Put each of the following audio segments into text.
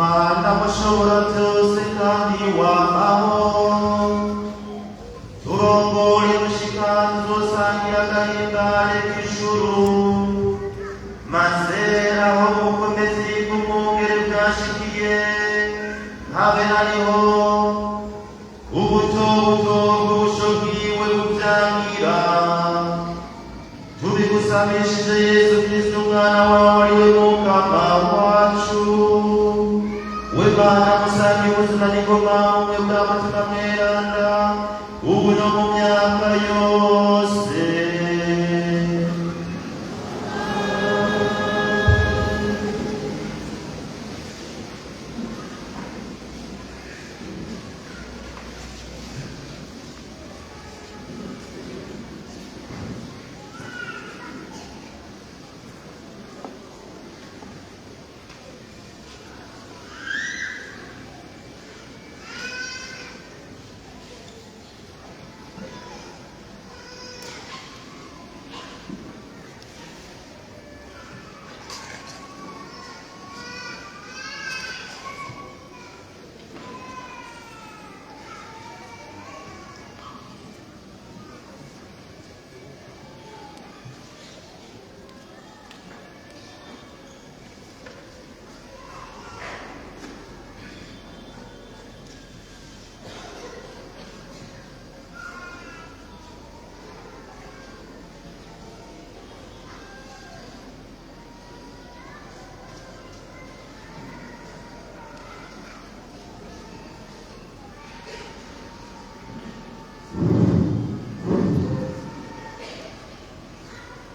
Mana mushobora byose kandi wabaho turongore mushikanzu usangira agahimbaye k'ijuru maze aho bukomezi bw'umwungere bwashikiye habe hariho ubutobuto bw'ubusho bwiwe bubyangira tubigusabishije Yesu Kristo umwana wawe ariwe mukama wacu we Mana musangi ubuzima n'ingoma umwe bw'amatima mweranda ubu no mu myaka yose.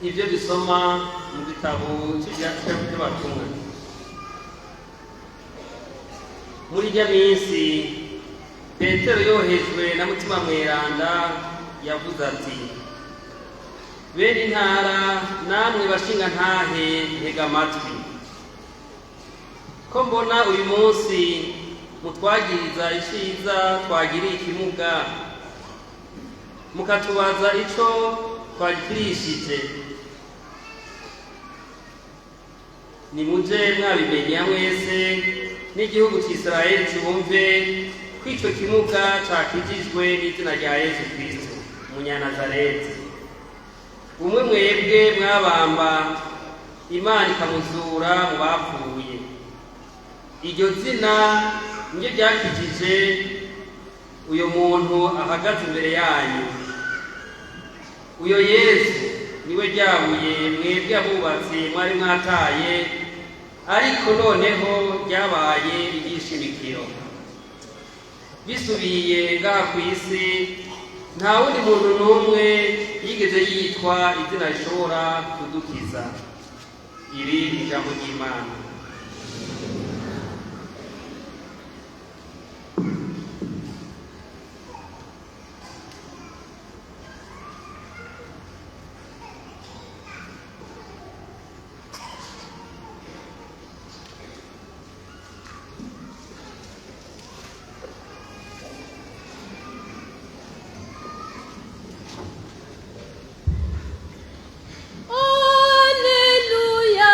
Ibyo dusoma mu gitabo cy'Abatumwa muri rya minsi Petero yohejwe na Mutima Mweranda yavuze ati bene intara namwe bashinga ntahe ntega amatwi ko mbona uyu munsi mutwagiriza iciza twagiriye ikimuga mukatubaza ico twagirishije nimuje mwabimenya mwese n'igihugu cy'Isirayeli cyumve ko ico kimuga cakijijwe n'izina rya Yesu Kristo Umunyanazareti umwe mwebwe mwabamba Imana ikamuzura mu bapfuye iryo zina niryo ryakijije uyo muntu ahagaze imbere yanyu uyo Yesu niwe ryabuye mwebwe abubatsi mwari mwataye ariko noneho ryabaye igishimikiro bisubiye ngaha ku isi nta wundi muntu n'umwe yigeze yitwa izina rishobora kudukiza. Iri ni ijambo ry'Imana. Alleluia.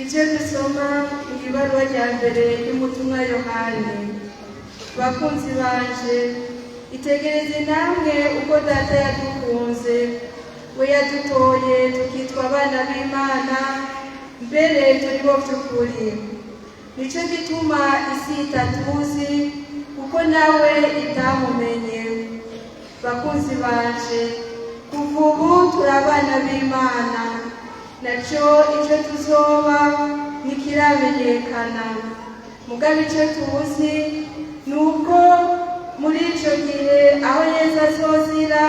Ivyo dusoma mu ibaruwa rya mbere y'umutumwa Yohani. Bakunzi banje, itegereze namwe uko data yadukunze, we yadutoye tukitwa abana b'Imana, mbere turi bo vy'ukuri. Nico gituma isi itatuzi, kuko nawe itamumenye. Bakunzi banje, kuva ubu turi abana b'Imana, naco ico tuzoba ntikiramenyekana. Mugabe ico tuzi nuko muri ico gihe aho Yesu azozira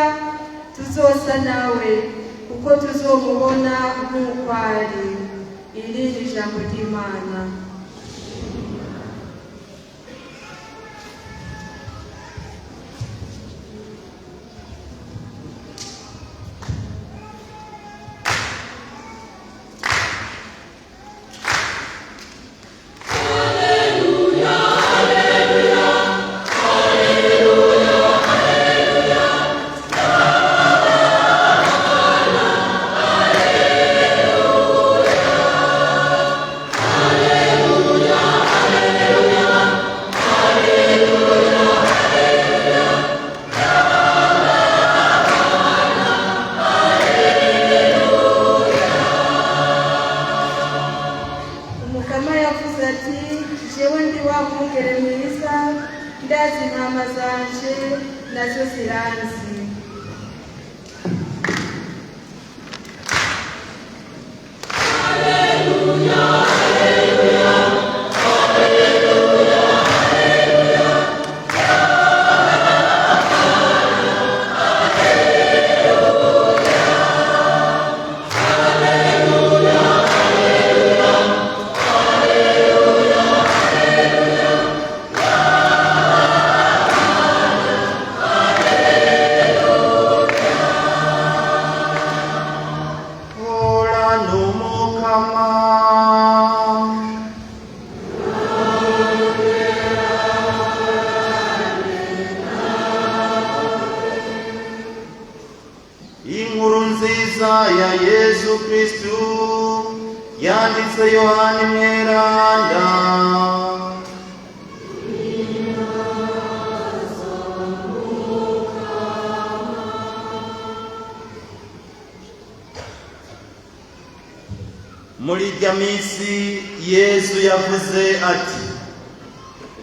tuzosa nawe, kuko tuzomubona nk'uko ari. Iri ni ijambo ry'Imana. Ndazi intama zanje nazo ziranzi. Inkuru nziza ya Yesu Kristu yanditse Yohani Mweranda. Muri irya minsi Yesu yavuze ati,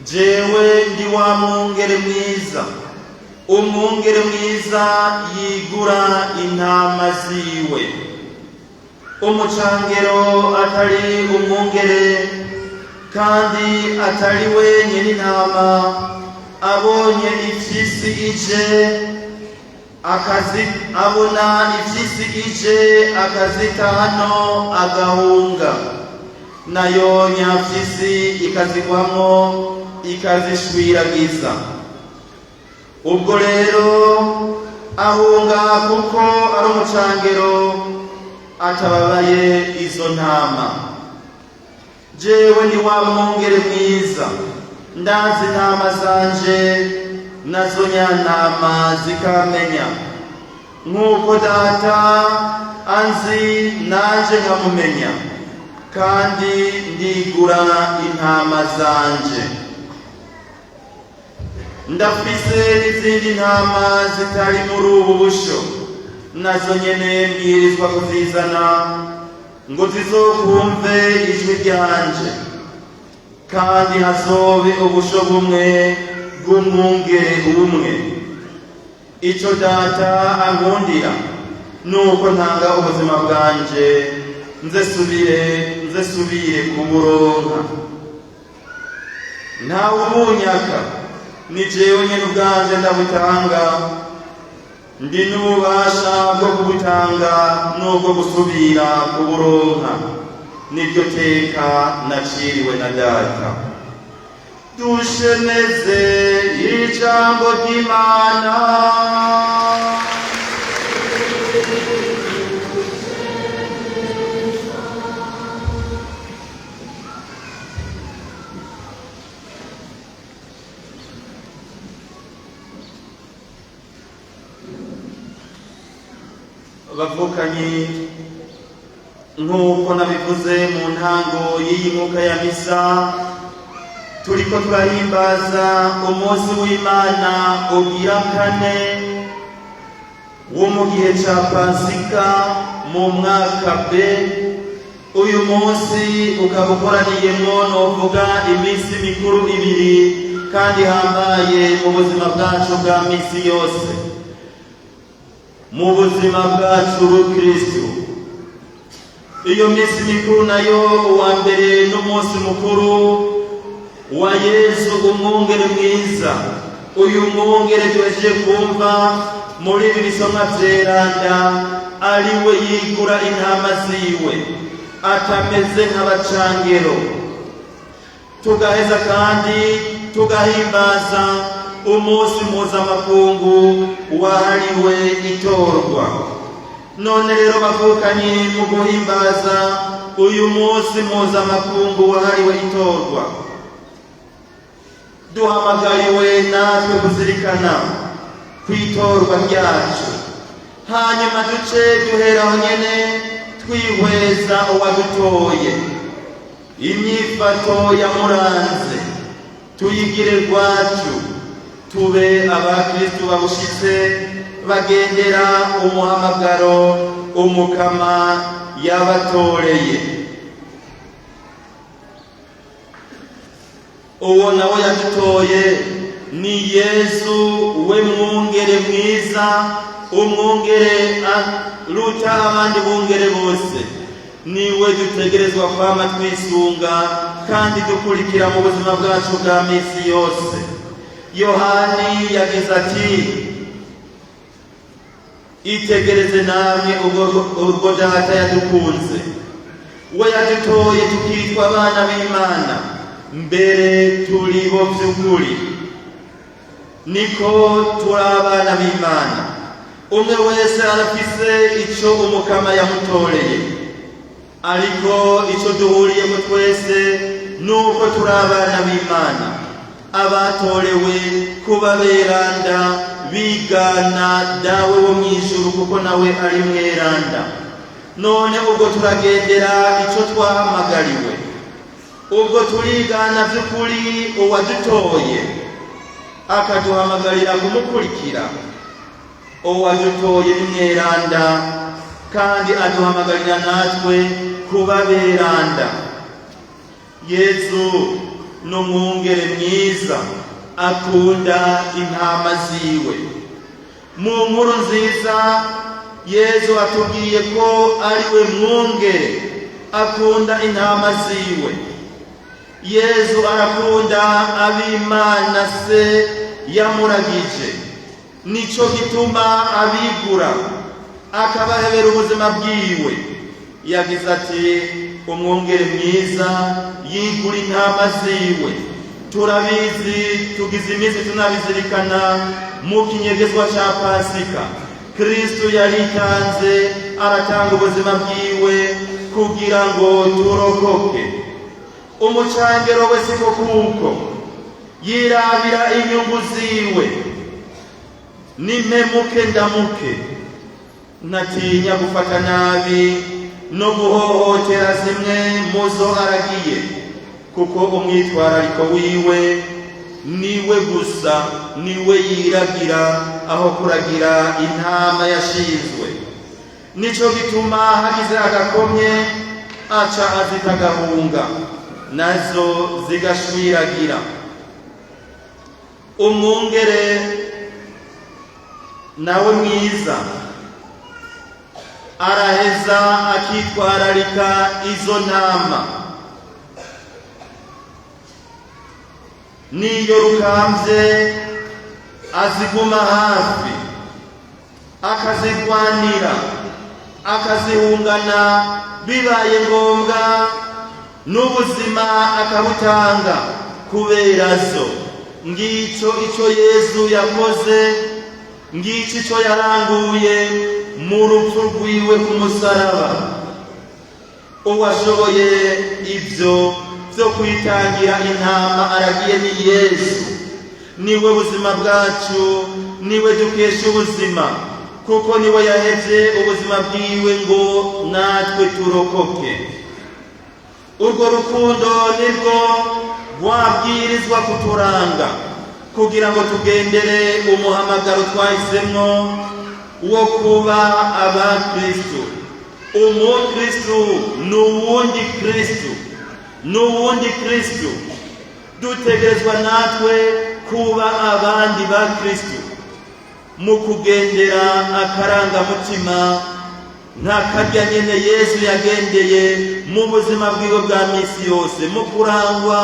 jewe ndi wa mwungere mwiza. Umwungere mwiza yigura intama ziwe. Umucangero atari umwungere, kandi atari we nyene intama, abonye ifyisi ije akazita hano agahunga, nayo nyafyisi ikazigwamo ikazishwiragiza. Ubwo rero ahunga kuko ari umucangero, atababaye izo ntama. Jewe ni wa mwungere mwiza, ndazi intama zanje, nazo nyantama zikamenya. Nk'uko data anzi nanje nkamumenya, kandi ndigura intama zanje. Ndafise n'izindi ntama zitari muri ubu busho, nazo nyene mbwirizwa kuzizana, ngo zizokumve ijwi ryanje. Kandi hazobe ubusho bumwe bw'umwungere umwe. Ico data ankundira nuko ntanga ubuzima bwanje, nze subire kuburonka. Ntawe ubunyaka, ni jewe nyene ubwanje ndabutanga. Ndi n'ububasha bwo kubutanga n'ubwo gusubira kuburonka. Niryo teka naciriwe na data. Dushemeze ijambo ry'Imana. Bavukanyi, nk'uko nabivuze mu ntango y'iyi mwuka ya misa, turiko turahimbaza umunsi w'Imana ugira kane wo mu gihe ca Pasika mu mwaka B. Uyu munsi ukaba ukoraniyemwo novuga iminsi mikuru ibiri kandi hambaye mu buzima bwacu bwa misi yose, mu buzima bwacu bw'Ukristo. Iyo minsi mikuru nayo, uwa mbere n'umunsi mukuru wa Yesu umwungere mwiza. Uyu mwungere tuhejeje kumva muri ibi bisomwa vyeranda, ari we yigura intama ziwe atameze nk'abacangero. Tugaheza kandi tugahimbaza umunsi mpuzamakungu wahariwe itorwa. None rero bavukanye, mu guhimbaza uyu munsi mpuzamakungu wahariwe itorwa, duhamagariwe natwe kuzirikana kw'itorwa ryacu, hanyuma duce duheraho nyene twihweza uwadutoye, imyifato yamuranze tuyigire rwacu, tube abakristu babushitse bagendera umuhamagaro umukama yabatoreye. Uwo nawe yadutoye ni Yesu, we mwungere mwiza, umwungere aruta abandi bungere bose. Niwe dutegerezwa kwama twisunga kandi dukurikira mu buzima bwacu bwa misi yose. Yohani yagize ati, itegereze namwe urwo data yadukunze, we yadutoye tukitwa abana b'Imana, mbere turi bo vy'ukuri, niko turi abana b'Imana. Umwe wese arafise ico umukama yamutoreye, ariko ico duhuriyeko twese nuko turi abana b'Imana, abatorewe kuba beranda, bigana dawe wo mw'ijuru, kuko nawe ari mweranda. None ubwo turagendera ico twahamagariwe, ubwo turigana vy'ukuri uwadutoye akaduhamagarira kumukurikira. Uwadutoye ni mweranda kandi aduhamagarira natwe kuba beranda. Yesu n'umwungere mwiza akunda intama ziwe. Mu nkuru nziza Yesu atubwiye ko ari we mwungere akunda intama ziwe. Yesu arakunda ab'Imana se yamuragije, nico gituma abigura akabahebera ubuzima bwiwe. Yagize ati, umwungere mwiza yigura intama ziwe. Turabizi, tugize iminsi tunabizirikana mu kinyegezwa ca Pasika. Kristo yaritanze, aratanga ubuzima bwiwe kugira ngo turokoke. Umucangero we siko kuko yirabira inyungu ziwe, nimpemuke ndamuke, ntatinya gufata nabi no guhohotera zimwe muzo aragiye, kuko umwitwarariko wiwe niwe gusa, niwe yiragira aho kuragira intama yashinzwe. Nico gituma hagize agakomye aca azita gahunga, nazo zigashwiragira. Umwungere nawe mwiza araheza akitwararika izo ntama, niyo rukambye aziguma hafi, akazigwanira, akazihungana, bibaye ngombwa n'ubuzima akabutanga kubera zo. Ngico ico Yesu yakoze, ngico ico yaranguye mu rupfu rwiwe ku musaraba. Uwashoboye ivyo vyo kwitangira intama aragiye ni Yesu. Niwe buzima bwacu, niwe dukesha ubuzima, kuko niwe yahevye ubuzima bwiwe ngo natwe turokoke. Urwo rukundo nirwo rwabwirizwa kuturanga kugira ngo tugendere umuhamagaro twahisemwo wo kuba abakristu. Umukristu n'uwundi kristu, n'uwundi kristu. Dutegerezwa natwe kuba abandi ba kristu mu kugendera akarangamutima nka karya nyene Yesu yagendeye mu buzima bwiwe bwa misi yose, mu kurangwa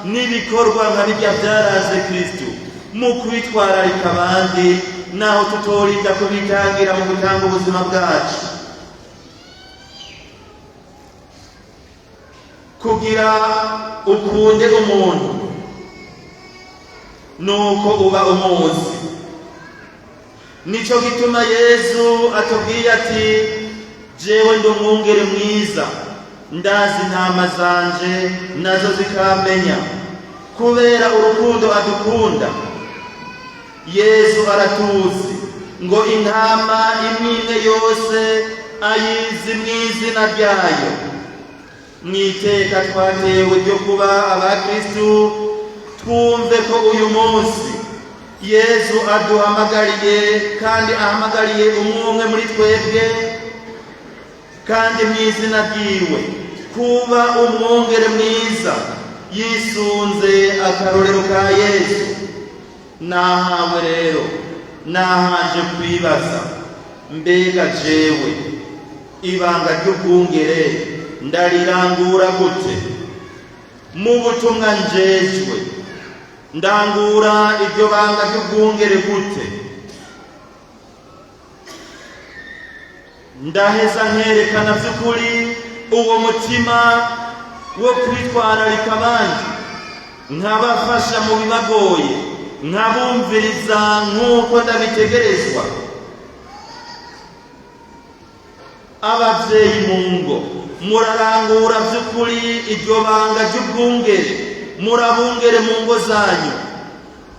n'ibikorwa nka birya byaranze kristu, mu kwitwararika abandi naho tutorinda kubitangira mu gutanga ubuzima bwacu. Kugira ukunde umuntu nuko uba umuzi. Nico gituma Yesu atubwiye ati jewe ndi umwungere mwiza, ndazi intama zanje nazo zikamenya. Kubera urukundo adukunda, Yesu aratuzi ngo intama imwe yose ayizi mw'izina ryayo. Mwiteka twatewe ryo kuba abakristu, twumve ko uyu munsi Yesu aduhamagariye kandi ahamagariye umwe muri twebwe kandi mw'izina ryiwe kuba umwungere mwiza yisunze akarorero ka Yesu. Nahawe rero nahanje kwibaza, mbega jewe ibanga ry'ubwungere ndarirangura gute? Mu butumwa njejwe ndangura iryo banga ry'ubwungere gute? Ndaheza nkerekana vy'ukuri uwo mutima wo kwitwararika abandi, nkabafasha mu bibagoye, nkabumviriza nk'uko ndabitegerezwa. Abavyeyi mu ngo murarangura vy'ukuri iryo banga ry'ubwungere, murabungere mu ngo zanyu.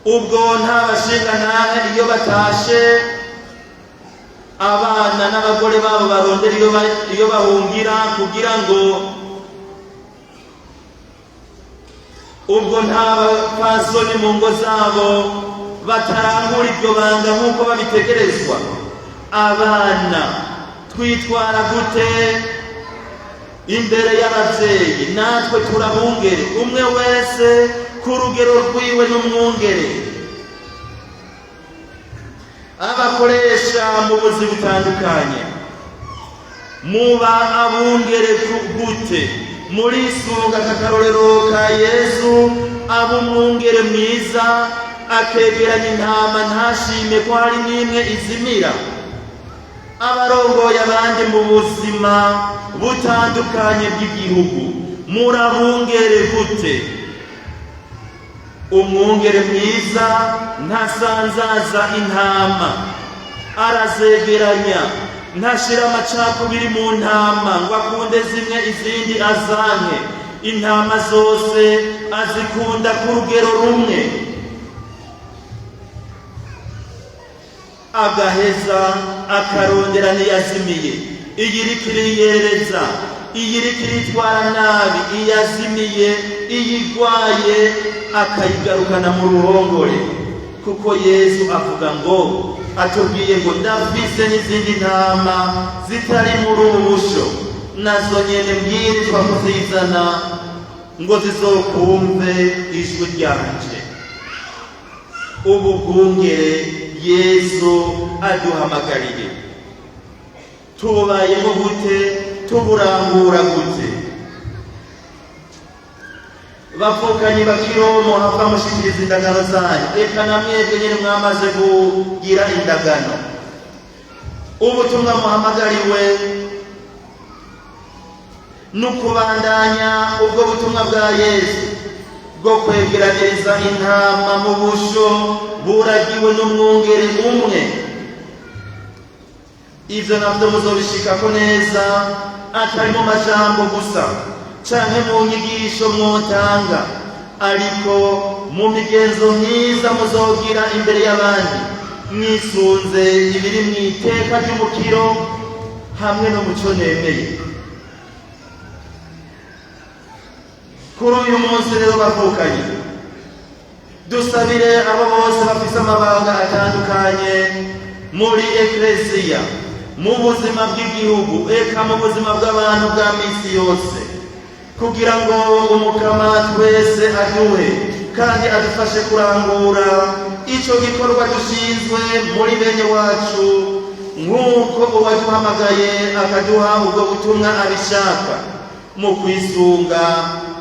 Ubwo nta bashingantahe iyo batashe abana n'abagore babo barondera iyo bahungira, kugira ngo ubwo nta bapfasoni mu ngo zabo batarangura iryo banga nk'uko babitegerezwa. Abana twitwara gute imbere y'abavyeyi? Natwe turabungere, umwe wese ku rugero rwiwe n'umwungere. Abakoresha mu buzi butandukanye muba abungere gute? Murisunga akakarorero ka Yesu, aba umwungere mwiza, akegeranya intama ntashime ko hari n'imwe izimira. Abarongoye abandi mu buzima butandukanye bw'igihugu murabungere gute? Umwungere mwiza ntasanzaza intama, arazegeranya, ntashira amacakubiri mu ntama ngo akunde zimwe izindi azanke. Intama zose azikunda ku rugero rumwe. Agaheza akarondera n'iyazimiye, iyiriko iriyereza, iyiriko iritwara nabi, iyazimiye, iyigwaye akayigarukana mu ruhongore. Kuko Yesu avuga ngo, atubwiye ngo ndafise n'izindi ntama zitari muri ubu busho, nazo nyene mbwirizwa kuzizana ngo zizokumve ijwi ryanje. Ubu bwungere Yesu aduhamagariye tububayemo gute? Tuburangura gute? Bavukanyi bakiromo hava mushikiriza indagano zanyu, eka na mwebwe nyene mwamaze kugira indagano. Ubutumwa muhamagariwe n'ukubandanya ubwo butumwa bwa Yesu bwo kwegeranyiriza intama mu busho buragiwe n'umwungere umwe. Ivyo navyo muzobishikako neza, atari mu majambo gusa canke mu nyigisho mwotanga, ariko mu migenzo myiza muzogira imbere y'abandi, mwisunze ibiri mu iteka ry'umukiro hamwe no muco nemeye. Kuri uyu munsi rero bavukanye, dusabire abo bose bafise amabanga atandukanye muri ekleziya, mu buzima bw'igihugu, eka mu buzima bw'abantu bwa misi yose, kugira ngo umukama twese aduhe kandi adufashe kurangura ico gikorwa dushinzwe muri bene wacu, nk'uko uwaduhamagaye akaduha ubwo butumwa abishaka, mu kwisunga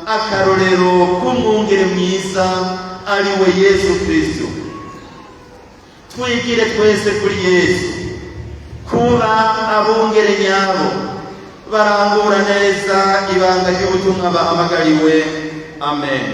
akarorero k'umwungere mwiza ari we Yesu Kristo. Twigire twese kuri Yesu, kuba abungere nyabo barangura neza ibanga ry'ubutumwa bahamagariwe. Amen.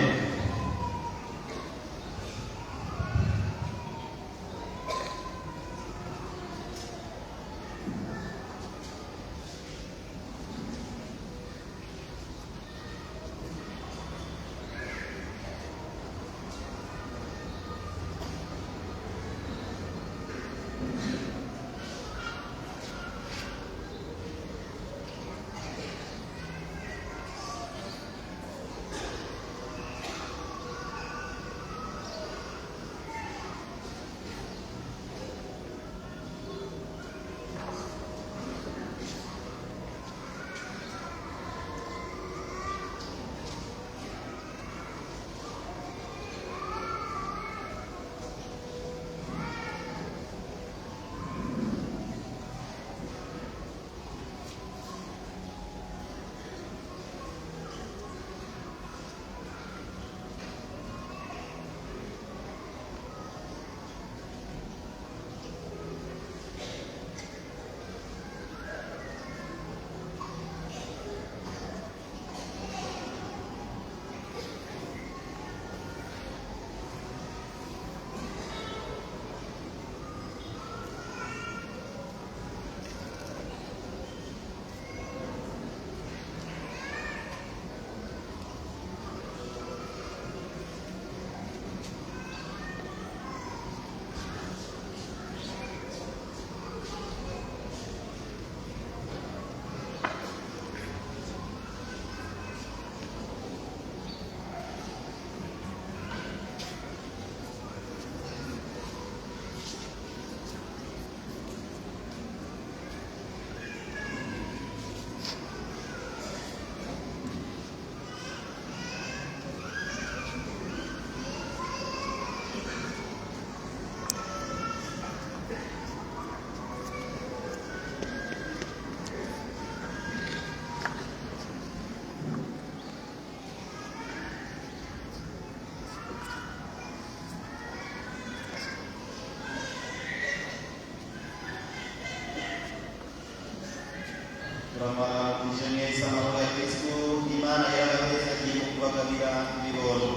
Rama Vijane Samahora Kristu Imana yarabeza agiye kubagabira ibibondo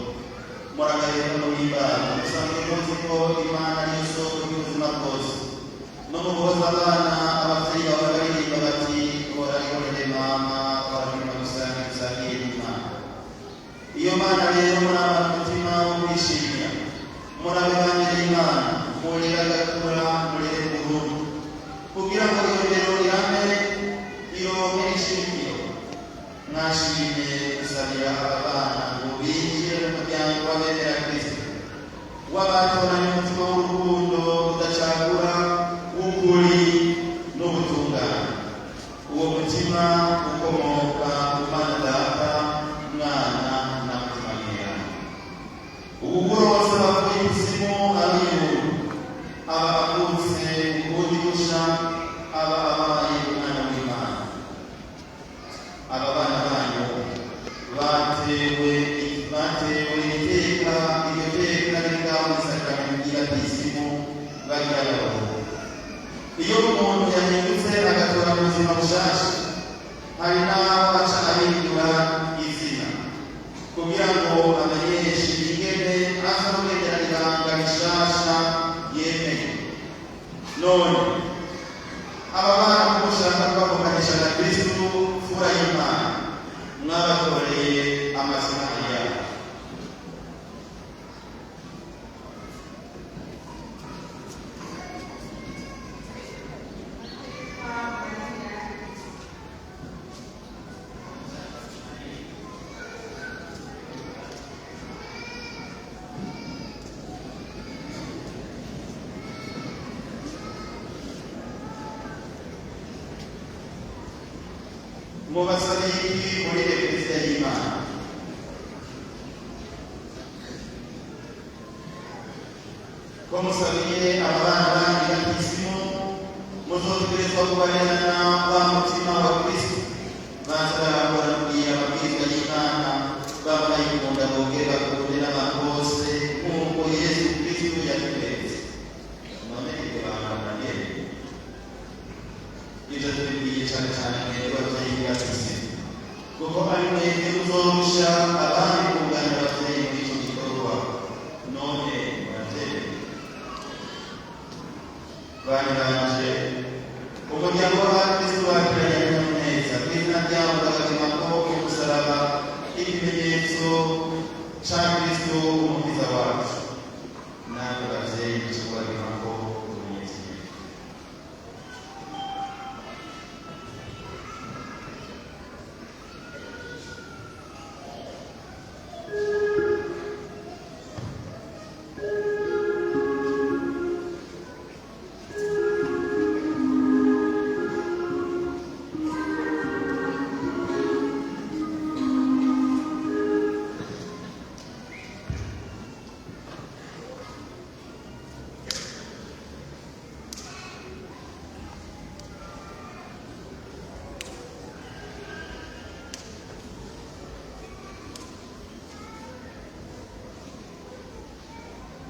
muragabira mu Imana musanzwe muzi ko Imana niyo soko y'ubuzima bwose no mu guhoza abana abavyeyi baba baririmba bati hora ihorere mama warima gusange gusangiye Imana. Iyo Mana rero muraba umutima wo kwishimira murabibanira Imana murera gakura murere burundu kugira ngo iyo rero ihame mwashimye gusabira abana ngo binjire mu muryango w'abemera Kristo wabatoranye umutima w'urukundo udacagura w'ukuri n'ubutungane. Uwo mutima ukomoka ku Mana Data, Mwana na Mutima Mweranda. Ubukuru bose bavuye ikuzimu ab'ijuru, aba avutse ubundi busha, aba abaye umwana w'Imana. Aba bana banyu batewe iteka, iryo teka rikawa isakaramengira ry'isimu bagira abahungu. Iyo umuntu yahindutse agatora mu buzima bushasha, hari n'aho aca ahindura izina kugira ngo amenyeshe ingene aza kugendera ibanga rishasha yemeye. None aba bana mushaka kubavukanisha na Kristu fura y'Imana mwabatoreye amazina yabo. mubasabe iki muri Eklezia y'Imana? Ko musabiye abana bandi batisimu muzotegerezwa kubarerana wa mutima wa Kristo maze barakora kugira amabwiriza y'Imana babayikunda boge bakunde n'abantu bose nk'uko Yesu Kristo yabiberetse. None ibyo bangana ibyo tubibwiye cyane cyane mwebwe ababyeyi b'abakirisitu kuko ari mwebwe muzorusha abandi kunganira ababyeyi muri icyo gikorwa. None babyeyi bari banje umuryango w'abakirisitu bakiranye neza ku izina ryabo ndabagema ko umusaraba ikimenyetso cya Kristo umukiza wacu. Namwe babyeyi mushobora ko umunezero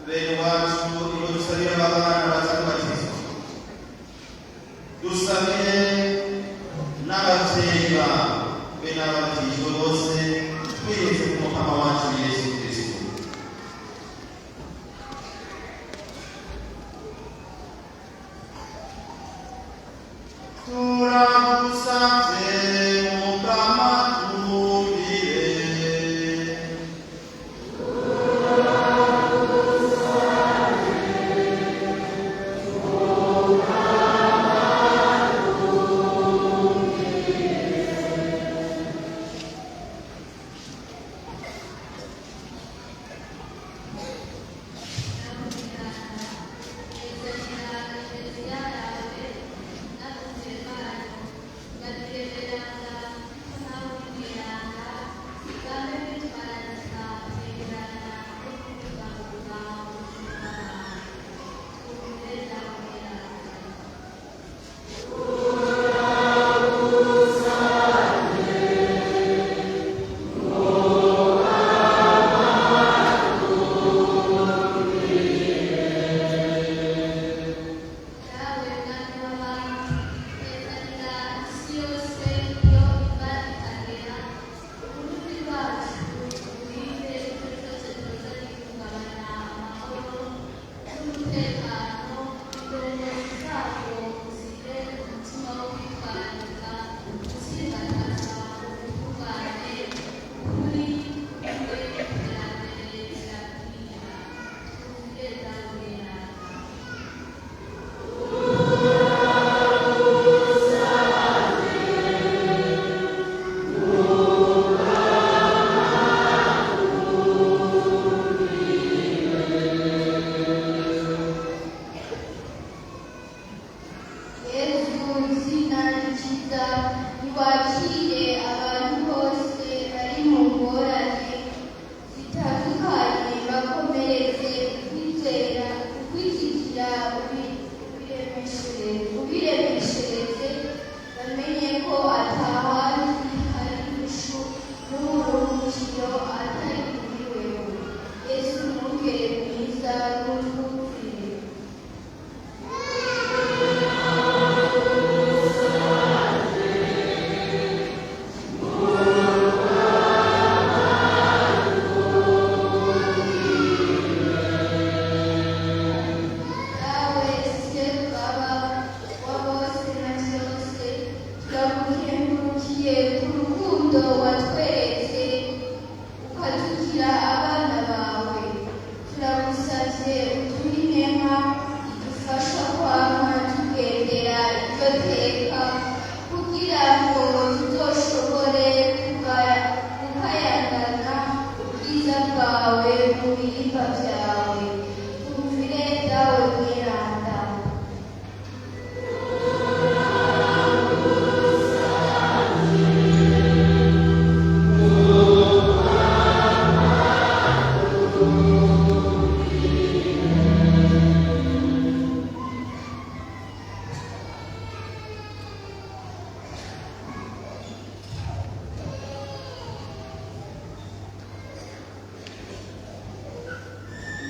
bene wacu nibo dusabira abana bazakubatizwa, dusabire n'ababyeyi babo be n'ababatijwe bose twiyeze ku mukama wacu Yesu Kristo. Turagusabye mukama twumvire. Gracias.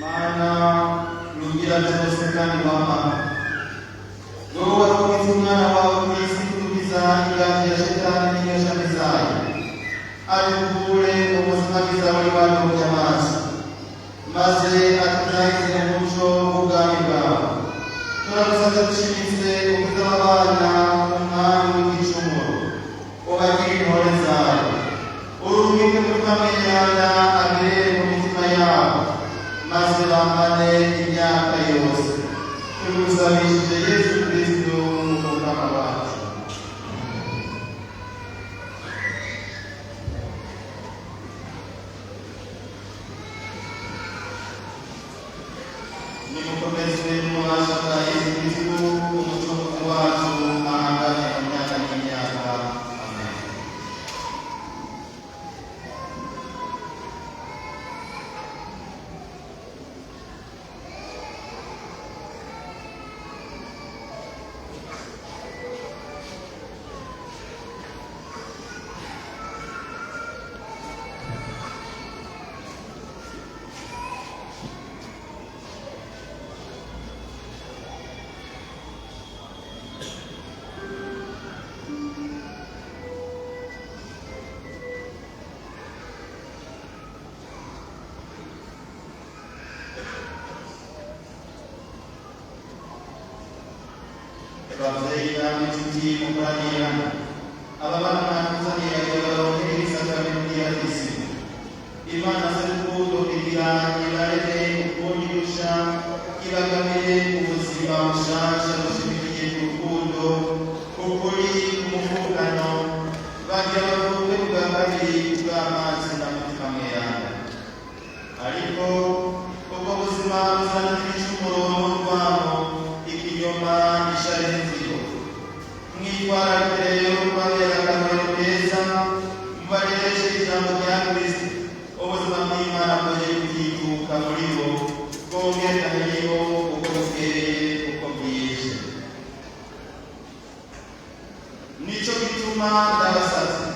Mana rugira byose kandi mama wowe warugize umwana wawe ku isi kutugiza inganji ya shetani n'inyeshami zayo arikuvure ubuzima bwiza muri bantu by'amaso maze atunagize mu muco w'ubwami bwawe turagusabye dushimitse ubwiza w'abana umwami w'igicumuro ubagire intore zawe urubike muri kamwenyanda agere mu mitima yabo maze bamane imyaka yose tugusabishije Yesu Kristo umukama wacu. Nimukomeze mubasha bwa Yesu Kristo umucunguzi wacu ahangane mu myaka n'imyaka. Amen. Ababyeyi n'inshuti mukoranira ababana nakuzanira ibaronkera isakaramentu ry'abadisi Imana se rukundo igira ibareme ukundi rusha ibagamire ubuzima bushasha bushimikiye ku rukundo ukuri umuvugano bagira bavuge bwa kabiri bw'amazi na mutima mweranda ariko ubwo buzima buzana n'ibicumuro n'urwamo ikinyoma isharenzigo mwitwararike rero kubabera akamaro keza mubarereshe ijambo rya Kristo ubuzima bw'Imana bwongeye kutituka muri bo bwongeraniyeho uko bukeye uko bwije nico gituma ndabasabye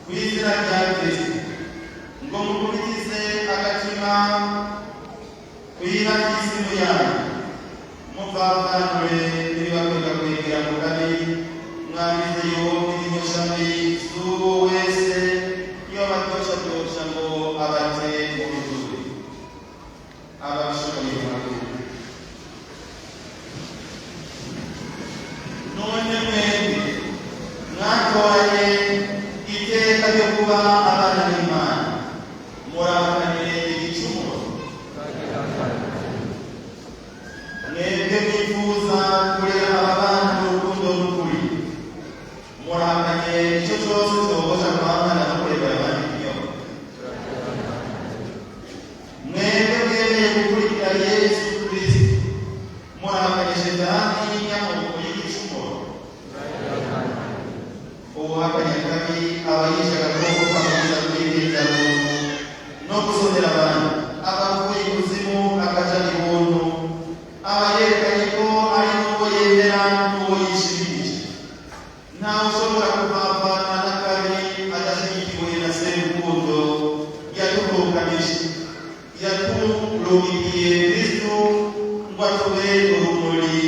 ku izina rya Kristo ngo mukurikize agatima kwihakisimu yanyu muvavanure nibakwega kwegera mu kabi mwamize yehova n'inyoshami z'uwo wese iyo batoshatosha ngo abate mu bijuru ababishoboye murakoze none mwebwe mwatoranye iteka ryo kuba abana b'Imana murahakanire igicumuro mwebwe mwifuza kurera abana mu rukundo n'ukuri murahakanye icyo cyose cyobosha guhangana no kureba abandi inyuma mwebwe mwemeye gukurikira Yesu Kristo murahakanye shetani n'inyamuko y'igicumuro ubuhakanye kabi abayisha agakoko kamubuza kwibwiriza buntu no gusonera abantu abavuye ikuzimu akaja ibuntu abayerekanye ko ari n'uwo yemera n'uwo yishimije ntawe ushobora kuvavana n'akabi adashyigikiwe na serukundo yatuvukanije yaturumikiye Kristo ngo atubere urumuri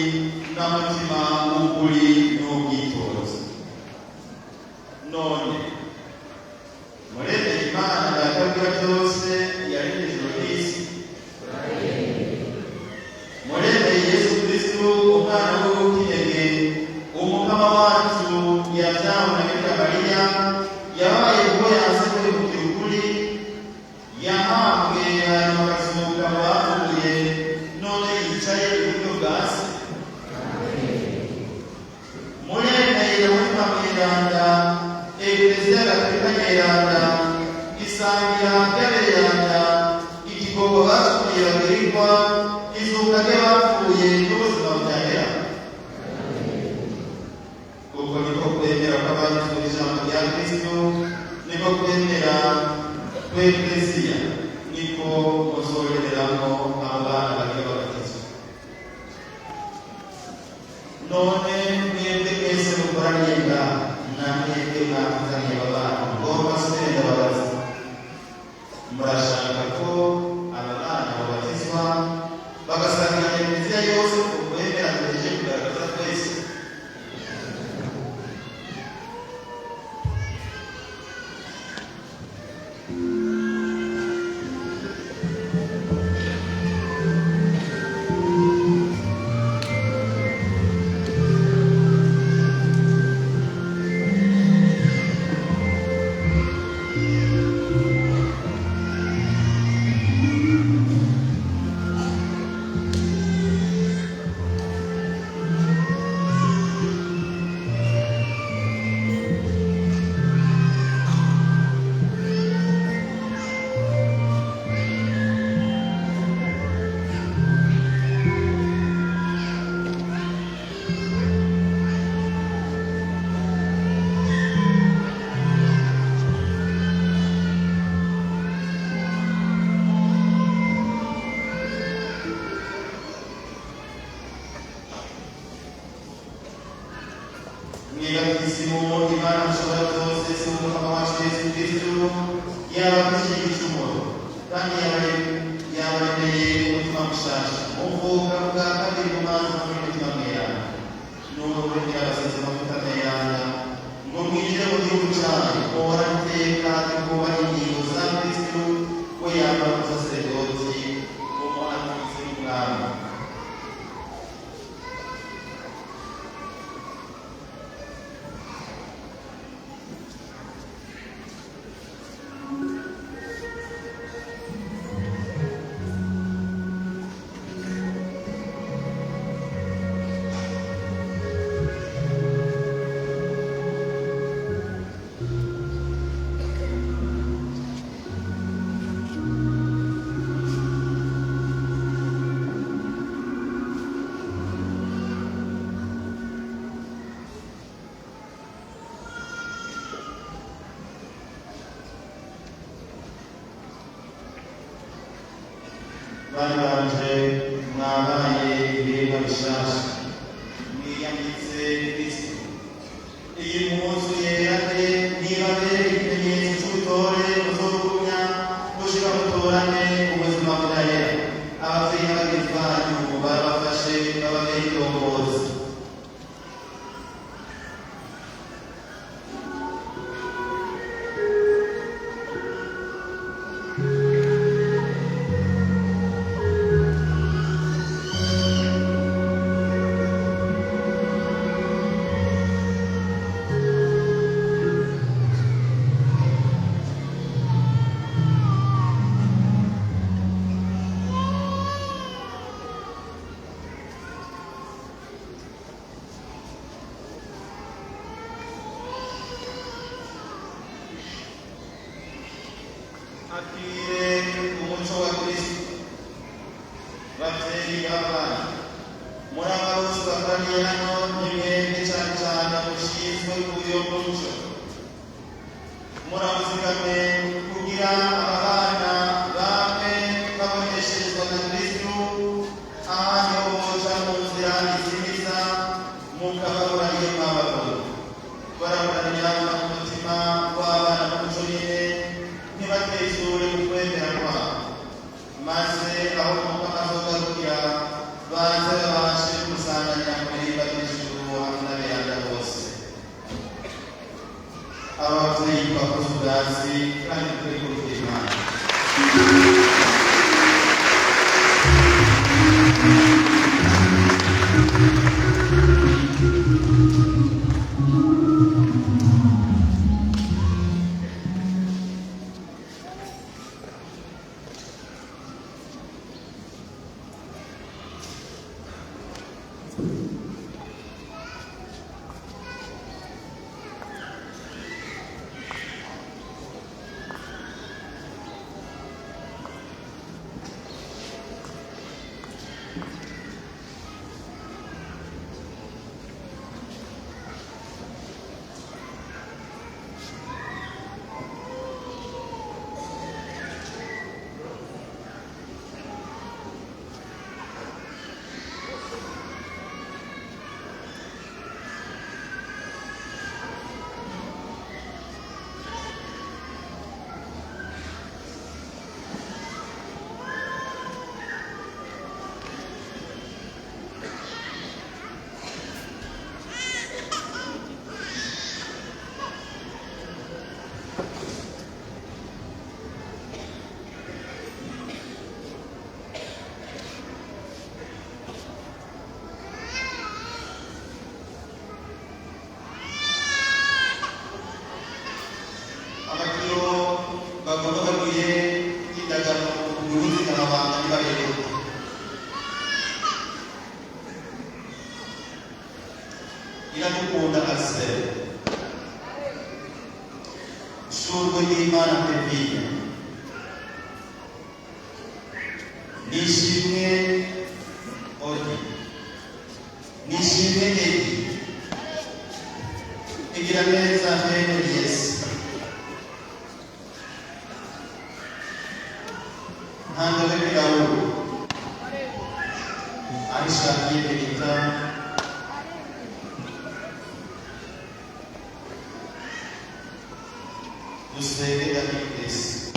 n'umutima w'ukuri n'ubwitonzi none muremeye Imana databugira byose yaremye ijuru n'isi muremeye Yesu Kristo umwana w'urukinege umukama wacu yabyawe na Bikira Mariya yabaye ubwo yanze kugira ukuri yahabwe hanyuma akazuka mu bapfuye none yicaye iburyo bwa se muremeye umutima mweranda Ekleziya Gatolika nyeranda isangira ry'aberanda igikorwa bacumuye bagirirwa izuka ry'abapfuye n'ubuzima butahera ubwo niko kwemera kw'abanditswe ijambo rya Kristo niko kwemera kw'Ekleziya niko muzohereramo abo bana bagiye babatizwa none mwebwe mwese mukoraniye ngaha namwebwe mwakuzaniye aba bana ngomba subire ndababaza murashaka ko aba bana yose ukwemera tugejeje kugaragaza twese. Mwigatisimo Imana mushobora byose si umukama wacu Yesu Kristo yabakukiye igicumuro kandi yabaremeye umutima mushasha muvuka bwa kabiri mu mazi no mu mitima mweranda n'ubu buremera abasize amavuta mweranda ngo mwinjire mu gihugu cyanyu muhora iteka twubaha ingingo za Kristo we yambara umusaserdoti umuhanuzi w'umwami. Bana banje mwabaye ibiremwa bishasha mwiyambitse Kristo. Iyi munsi yerade nibabere ikimenyetso cy'ubutore muzogumya gushika mutorane ubuzima budahera. Abavyeyi n'abagenzi banyu barabafashe bababere indongozi. Akire umuco wa Kristo. Bavyeyi b'abana murabaruzi bakoraniye hano nimwebwe cane cane mushinzwe k'uyo muco muramuzigame kugira abana bamwe babonesherezwa na Kristo ahandi ho boca mu nzira izimiza mukababura iyo mwababura baraburanira mu mutima w'abana b'umuco nyene ntibatezure ukwemera kwabo maze aho umukama azogarukira baze babashe gusanganira mu riba ry'ijuru hamwe n'aberanda bose. Abavyeyi twakoze ubwatsi kandi turikurikiye Imana. Rukunda Axel, Shurwe y'Imana Pepine, Nishimwe Odi, Nishimwe Edi, Igiraneza Henry Yesu, Ntangawe Birawuru, Aishakiye Benita, Dusenge Davides,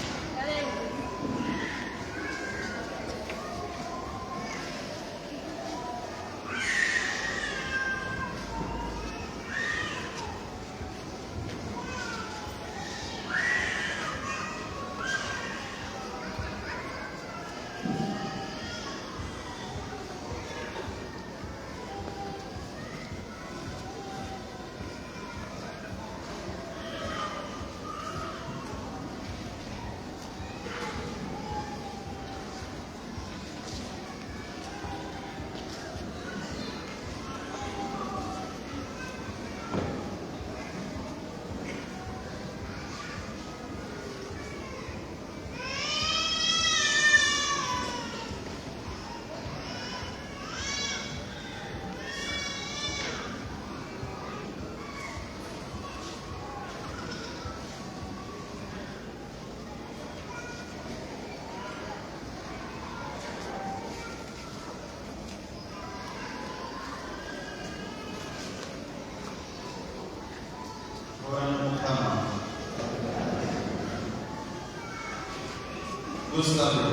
Gustave,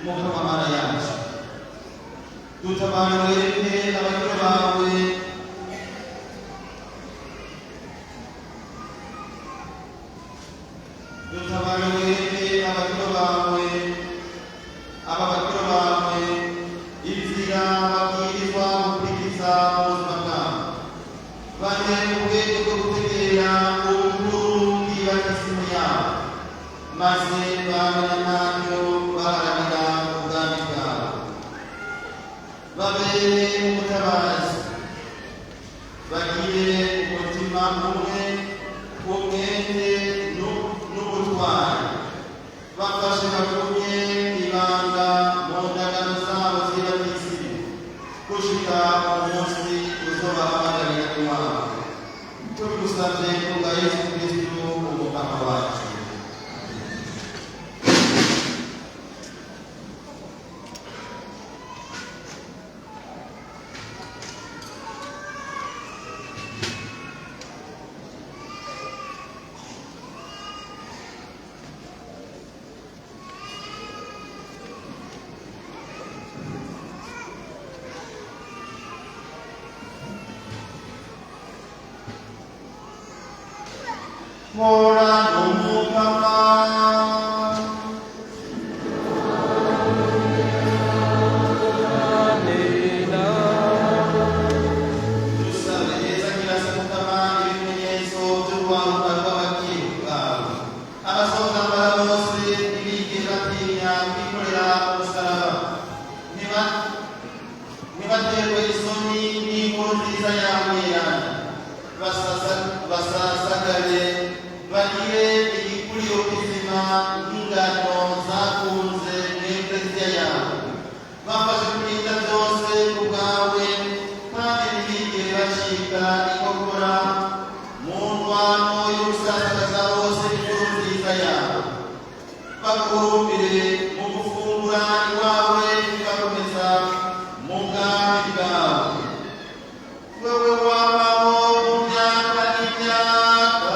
Mukama Mana yacu, dutabara wereke abakiro bawe, dutabara wereke abakiro bawe, aba bakiro bawe, inzira babwirizwa gukurikiza mu buzima bwabo, bane mu bwenge bwo gutegera ubukuru bw'ibakisimu yabo, maze bamenya ntabyo baharanira ubwami bwabo, babere umutabazi, bagire umutima umwe, umwete n'ubutwari, bafashe bagumye ibanga mu ndagano zabo z'ibakisimu gushika umunsi uzobahamagarira iwabo, tubigusabye kubwa Yesu Kristo umukama wacu. Mora Umukama, dusabe neza kirasa Mukama ibimenyetso by'urwaruka rw'abakiri bwawe, abasohoka mbara bose ntibigere batinya kwikorera umusaraba, ntibaterwe isoni n'inkuru nziza yawe yana, basasagare bagire igikuriro kizima nk'ingano zakunze mu Ekleziya yawe, bafashe kurinda byose ku bwawe, kandi ntibigere bacika inkokora mu ndwano y'ubusasagaza bose inkuru nziza yawe, bakurumbire mu gufungura iwawe bigakomeza mu bwami bwawe, wewe wabaho mu myaka n'imyaka.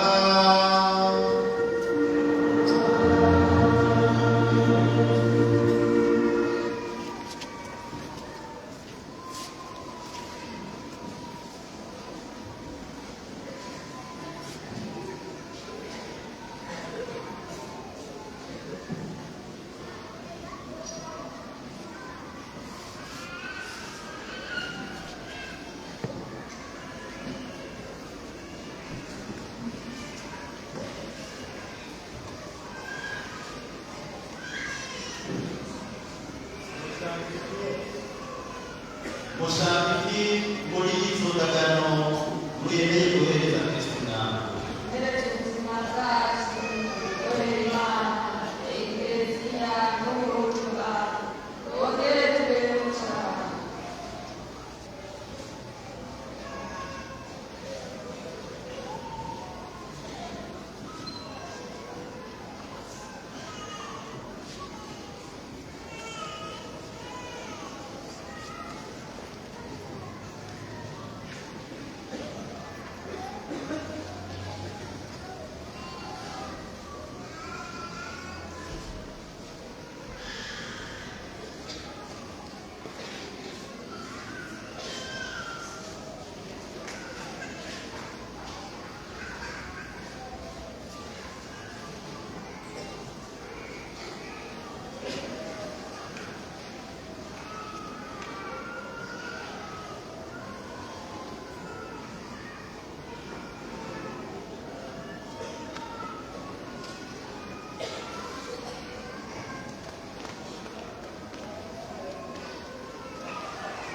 Mushabiki muri izo ndagano mwemeye kohereza Kristo mwami.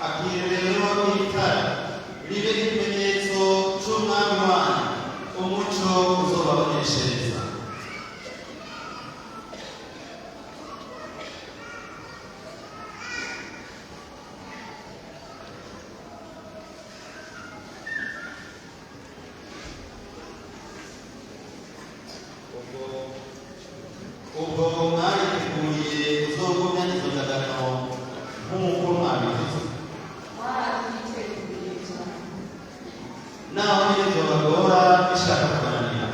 Akirero itara ribe ikimenyetso c'umwami wanyu, umuco uzobaboneshereza. ubwo mwariteguriye uzogumya n'izo ndagano nk'uko mwabivuze. naho nyine byobagora bishaka kubananira,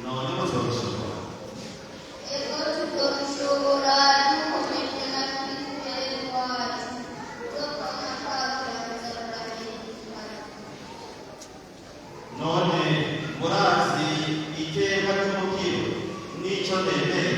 none muzobishobora. none murazi iteka ry'umukiro n'ico ndemere.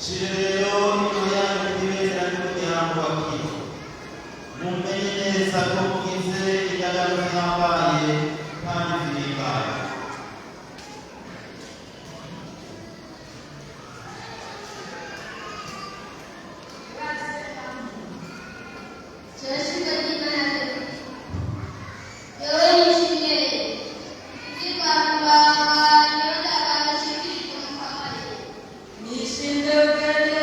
Shirero inoyanyu kibera n'umuryango wa Kristo, mumenye neza ko mugize indagano zihambaye kandi zihimbaye. Nishinde ugere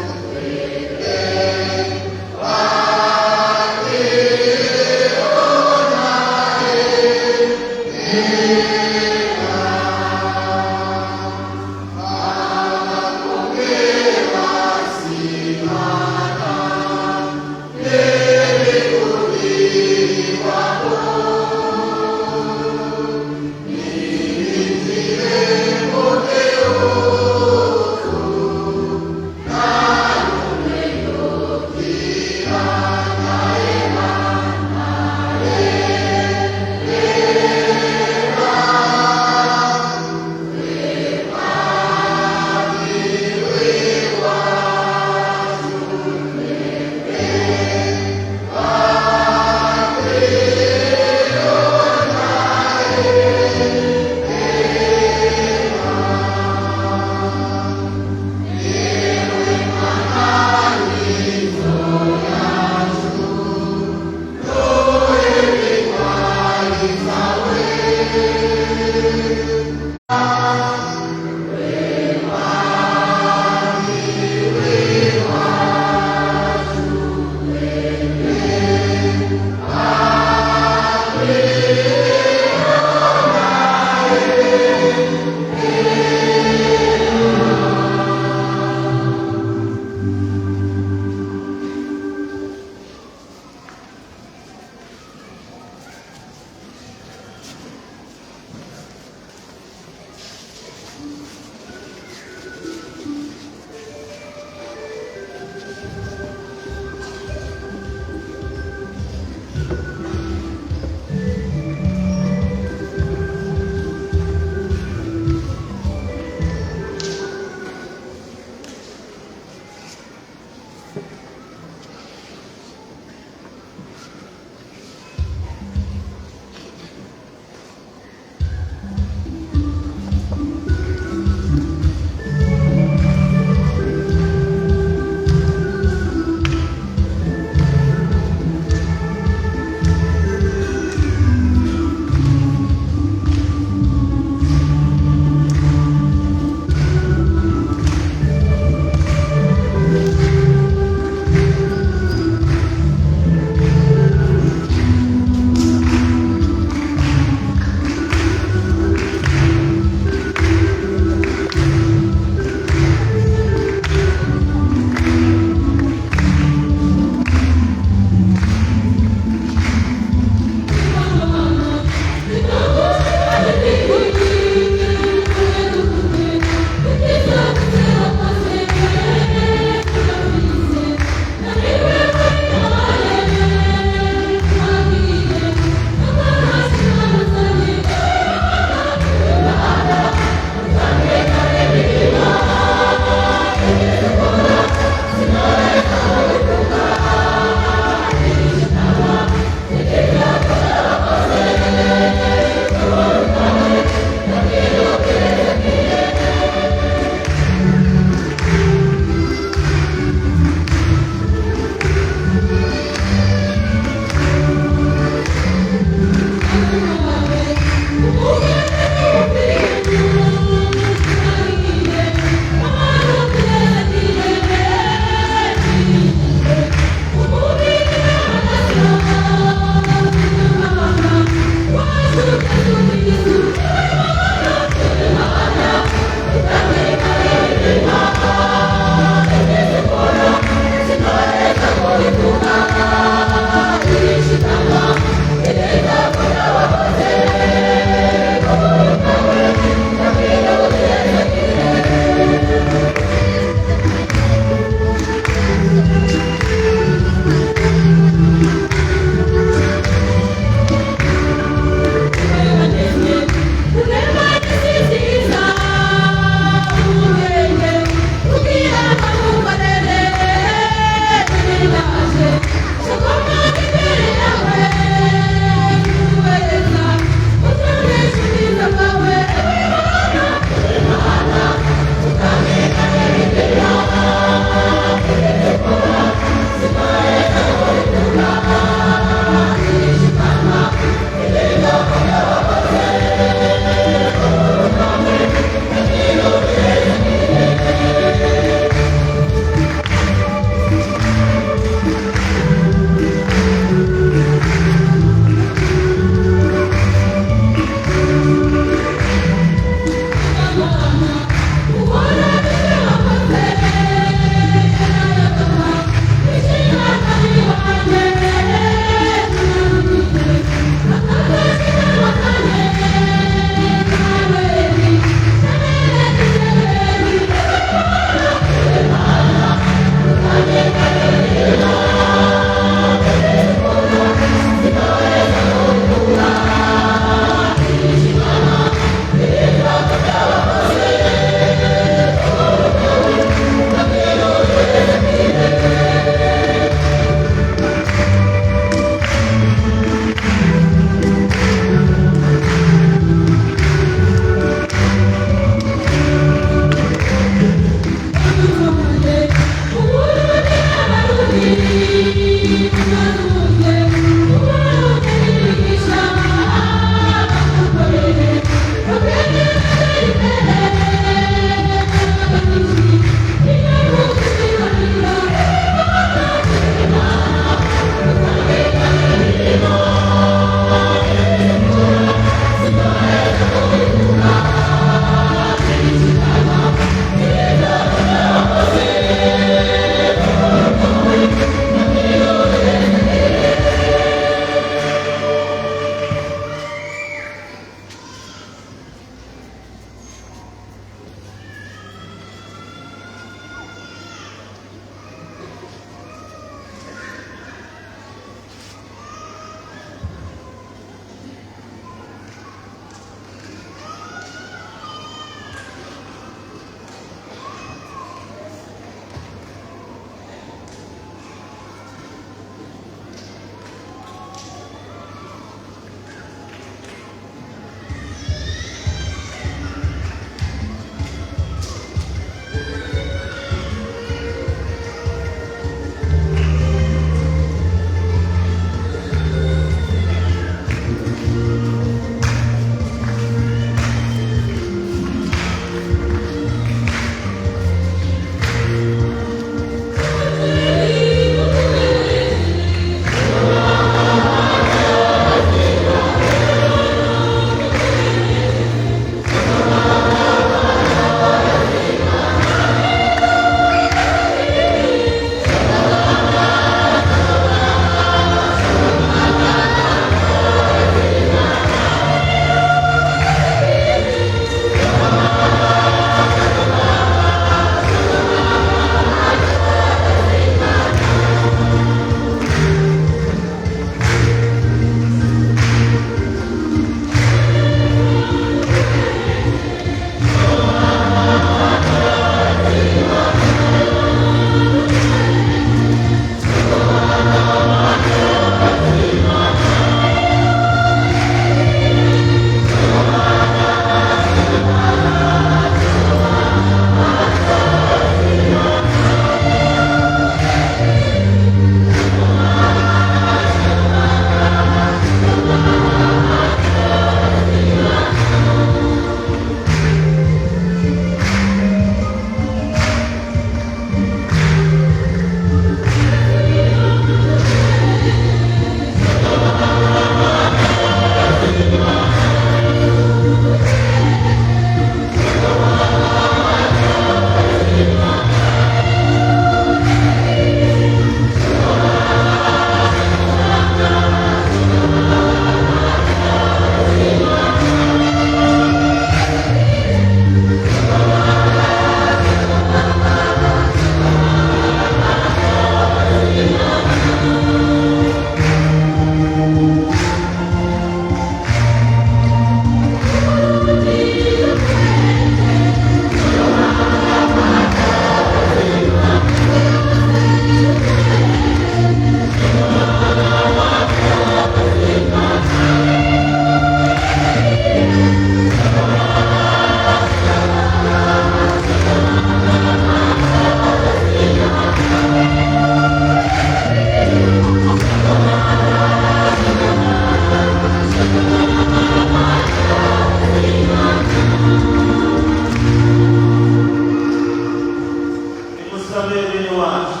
dusabe bene wacu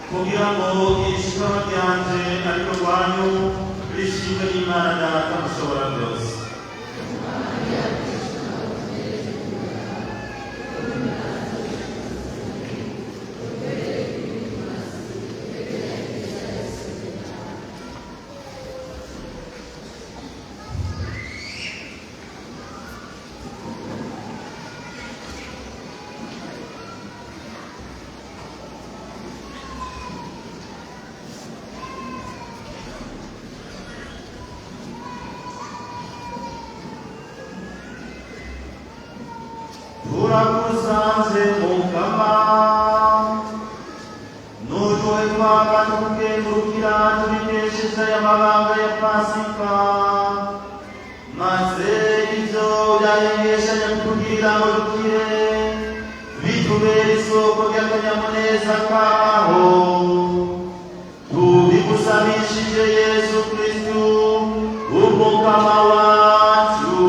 kugira ngo ishikama ryanje ariko rwanyu rishimwe n'Imana Data mushobora byose. Turakusanze Mukama nujoye twaba tukengurukira tubikesheje amabanga ya Pasika maze ivyo byayengeshanya kutugira ngo dukire bitubera isoko ry'akanyamuneza kaho tubigusabishije Yesu Kristu umukama wacu.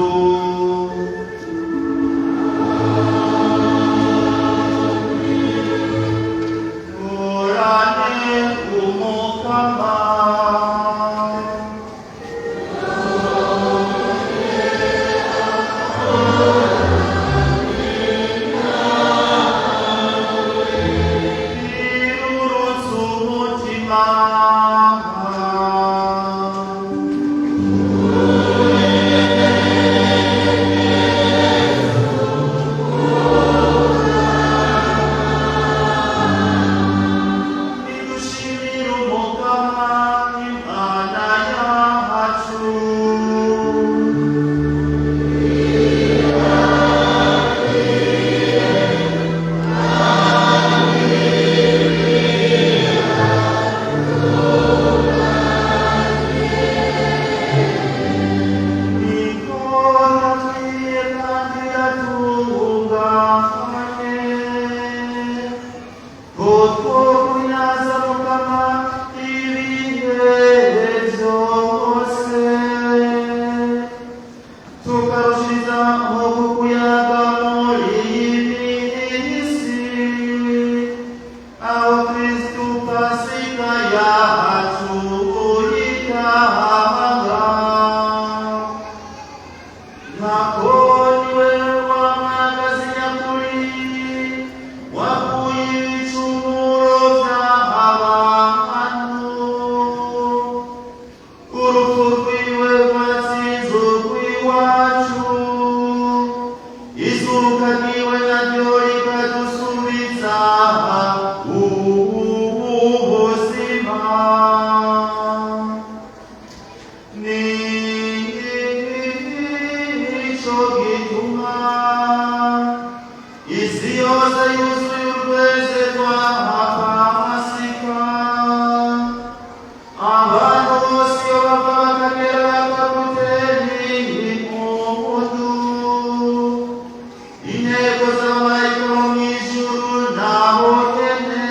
Intego z'abamarayika bo mw'ijuru nabo nyene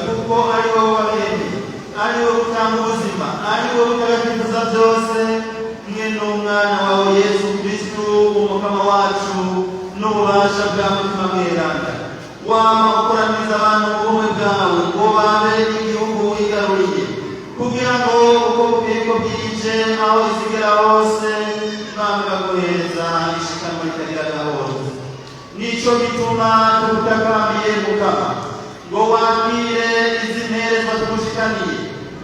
kuko ari wowe wabiremye, ari wowe utanga ubuzima, ari wowe utagatifuza byose, mwe n'umwana wawe Yesu Kristu umukama wacu n'ububasha bwa mutima mweranda, wama ukoraniriza abantu mu bumwe bwawe ngo babe igihugu wigaruriye, kugira ngo uko bukeye ko bwije aho izigera hose bamwe baguhereza ishikanwa ritagira gahoro. Nico gituma tugutakambiye Mukama ngo wakire izi nterezwa tugushikaniye,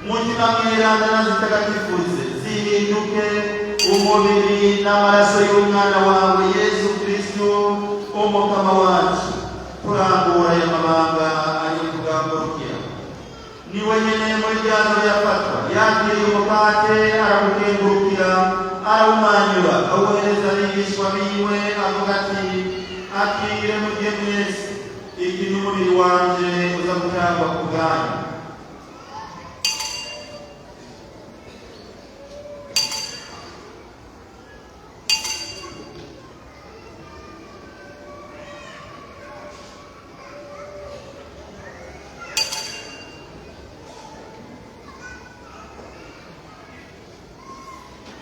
mutima mweranda nazitagatifuze zihinduke umubiri n'amaraso y'umwana wawe Yesu Kristu umukama wacu, kurangura aya mabanga ari kugambukira. Niwe nyene muri rya joro yafatwa yakiriye umukate arawukengurukira arawumanyura awuhereza abigishwa biwe avuga ati, akire murye mwese, iki ni umubiri wanje uza gutangwa ku bwanyu.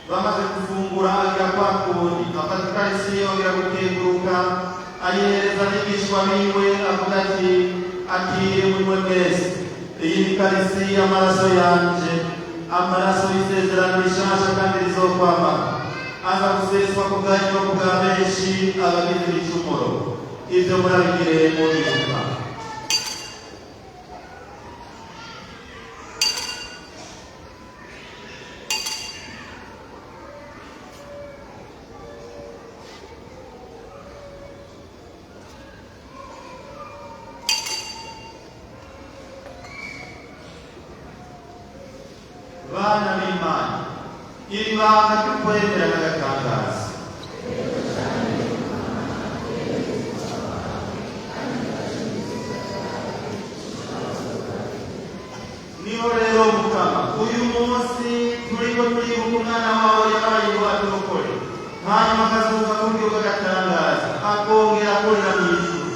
Bamaze kufungura agira kwa kundi, afata ikarisi yongera gukenguruka ayihereza abigishwa biwe avuga ati, akire munywe mwese, iyi ni ikarisi y'amaraso yanje, amaraso y'isezerano rishasha kandi rizokwamara, aza guseswa ku bwanyu no ku bwa benshi abagize ibicumuro. Ibyo murabigire mubibuka. Bana b'Imana, iri banga ry'ukwemera n'agatangaza. Niho rero Mukama, uyu munsi turiko turibuka umwana wawe yabaye ingwate n'ukuri, hanyuma akazuka ku buryo bw'agatangaza akongera akorera mu ijuru.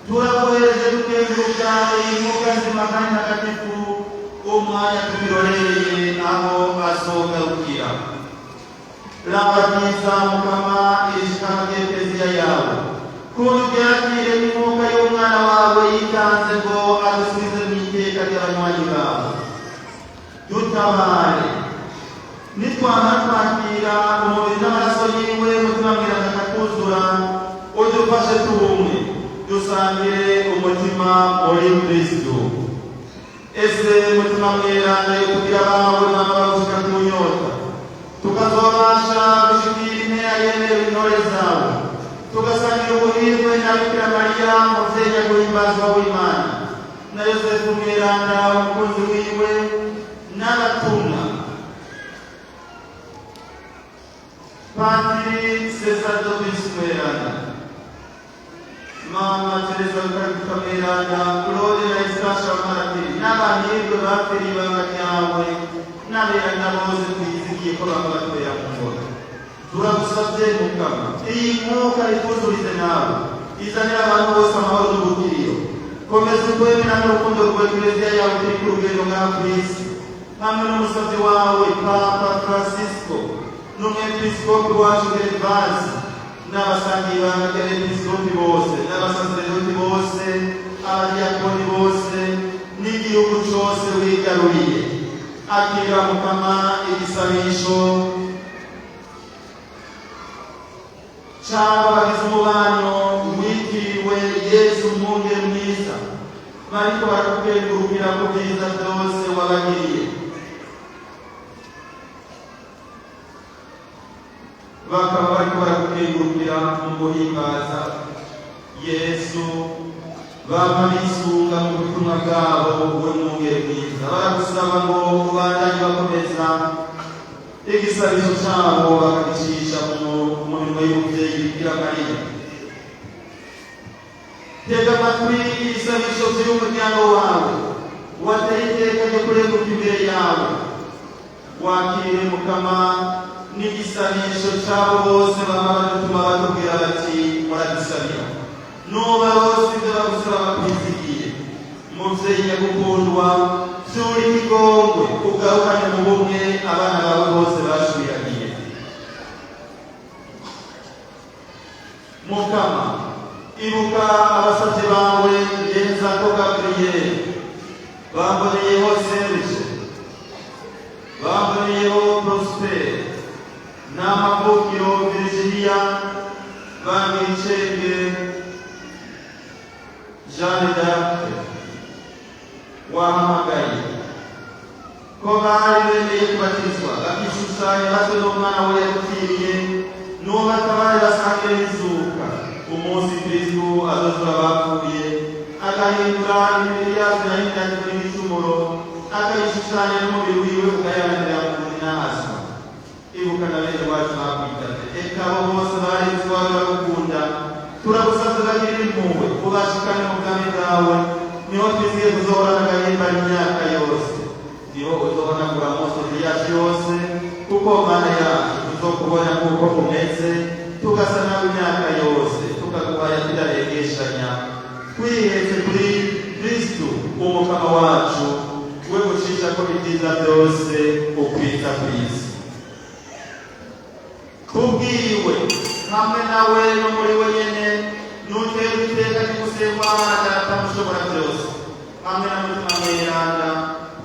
Turakohereje dukenguruka iyi mwuka nzima kandi ntagatifu umwanya tubirorereye aho azogarukira. Raba ryiza Mukama ishikama ry'ekereziya yawe, kundi ubyakire n'umwuka y'umwana wawe yitanze ngo adusubize mu iteka ry'abanywanyi bawe. Dutabare nitwamara kwakira umubiri n'amaraso yiwe, mutima mweranda akatwuzura, udufashe tubumwe dusangire umutima muri Kristo. Ese mutima mweranda yo kugira abawe n'abagushika ku nyota, tukazobasha gushikira intera yemewe intore zawe, tugasangira ubuhirwe na Bikira Mariya muvyeyi nyakwihimbazwa w'Imana, na Yosefu mweranda umukunzi wiwe, n'abatumwa Patiri Cesar Dovis mweranda, Mama Teresa Kalikuta mweranda, Claude na Istasha Maratiri, n'abahirwe bapfiriye ibanga ryawe, n'aberanda bose twizigiye ko babatera mu ngoro. Turagusavye Mukama, iyi mwuka ikuzurize nawe, izanira abantu bose amahoro n'ubugiriro. Komeza ukwemera n'urukundo rwa Ekereziya yawe turi ku rugendo ngaha kw'isi, hamwe n'umusavyi wawe Papa Francisco, n'umwepiskopi wacu Gervasi, n'abasangiye ibanga ry'abepiskopi bose, n'abasaserdoti bose, abadiyakoni bose, n'igihugu cose wigaruriye. Akira Mukama igisabisho cyangwa bagize umubano witiriwe Yesu umwungere mwiza, bariko barakugengurukira ku byiza byose wabagiriye, bakaba bariko barakugengurukira mu guhimbaza Yesu, bama bisunga mu butumwa bwabo we mwungere mwiza, baragusaba ngo ubandanye bakomeza igisabisho cyabo bakagicisha mu mirimo y'umuvyeyi Bikira Mariya. Tega amatwi ibisabisho vy'umuryango wawe wateye iteka ryo kureguka imbere yawe, wakire Mukama n'igisabisho cyabo bose bama badutuma batubwira bati muragisabira, nuba bose ibyo bagusaba bakwizigiye, muvyeyi nyagukundwa vyura ikigongwe ugarukane mu bumwe abana bawe bose bashwiragiye. Mukama, ibuka abasavye bawe Ngenzako Gabriel, bamboneyeho Serge, bamboneyeho Prosper, n'amavukiro Virginia, Bangiricenge, Jeanne d'Arc, wahamagaye ko bari bemeye kubatizwa bakishushanya natwe n'umwana we yapfiriye n'uwo batabari basange bizuka umunsi Kristo azozura abapfuye agahindura imibiri yacu yahindanyijwe n'ibicumuro akayishushanya n'umubiri wiwe ukayaranira mu binazwa. Ibuka na bene wacu bakwitabye, eka abo bose barenzwe bagukunda, turagusavye bagirire impuhwe ubashikane mu bwami bwawe, niho twiziye kuzohorana agahimbara imyaka yose, niho uzohanagura amosozi yacu yose, kuko Mana yacu tuzokubona kuko umeze, tugasa nawe imyaka yose, tukaguhaya tudarengeshanya, twihetse kuri Kristo umukama wacu, we gucisha ko ibyiza byose ukwita kw'isi. Kubwiwe hamwe nawe no muri we nyene nuterwa iteka ry'umusengwa Data mushobora byose, hamwe na mutima mweranda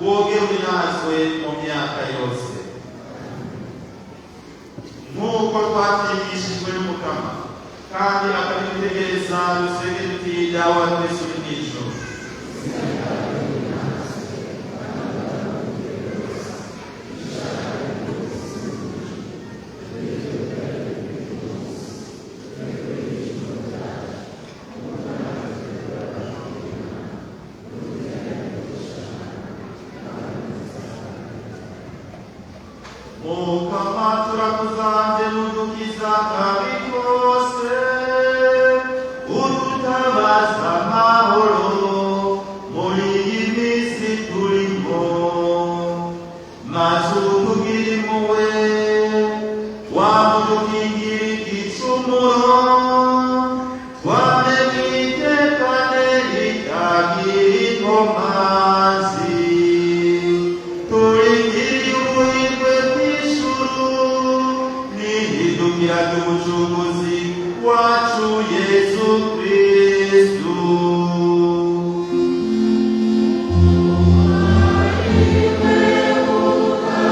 wogera urinazwe mu myaka yose, nk'uko twabyigishijwe n'Umukama kandi akabidutegereza dusenge tuti dawe wa Kristo uri mw'ijuru. Mukama turakuzanje n'udukiza kabi kose, udutabaza amahoro muri iyi minsi turimo, maze utugire impuhwe wamudukingira igicumuro, twame mwitekane ritagira inkomanzi, turindiriye ubuhirwe n'ihindukira ry'umucunguzi wacu Yesu Kristo. Amen.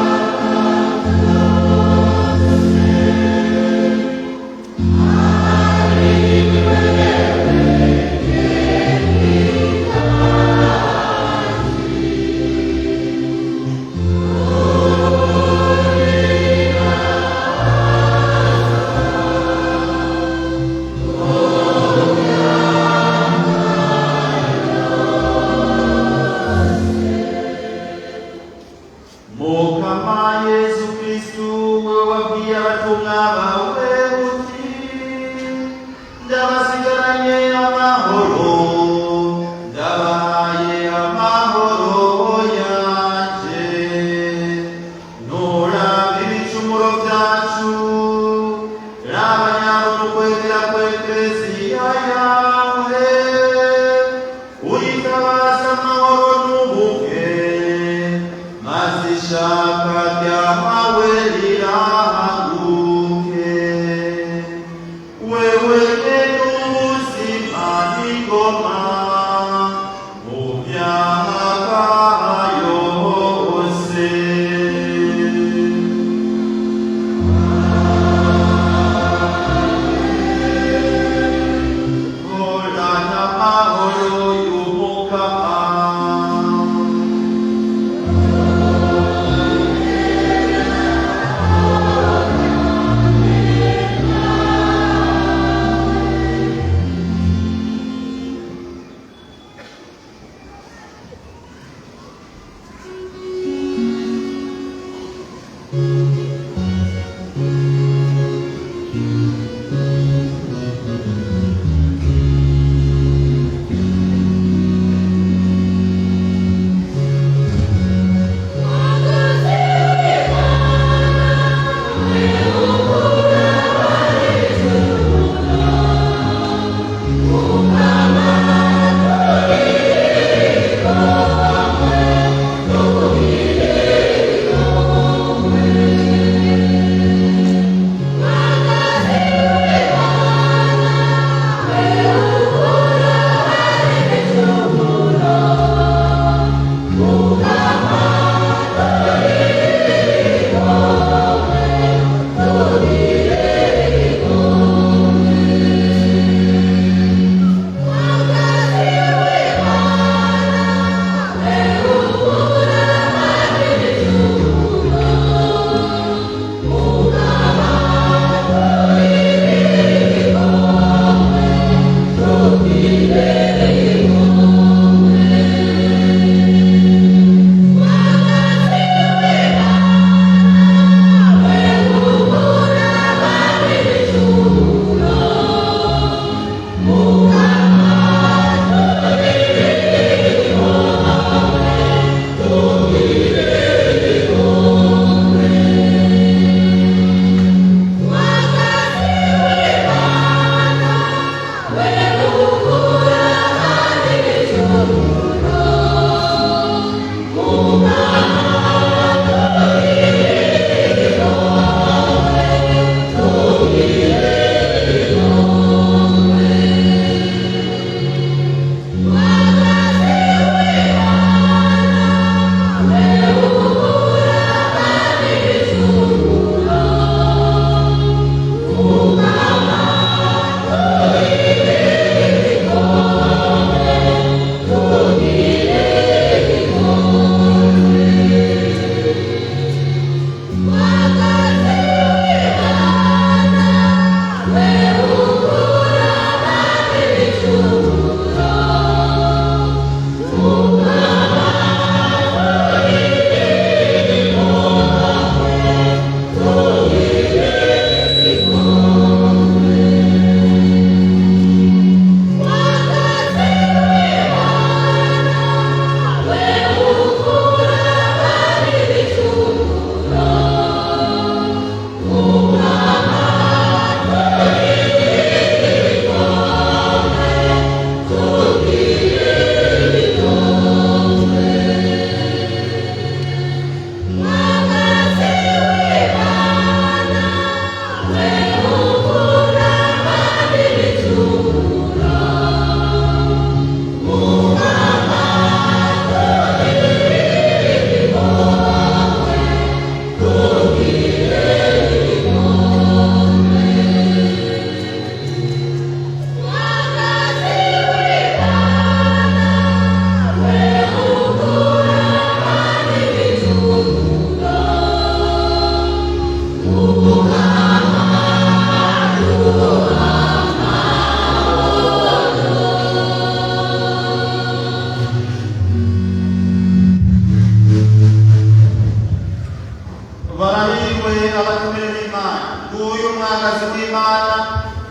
umwagazi w'Imana,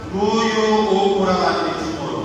nguyu ukura abantu ibicumuro.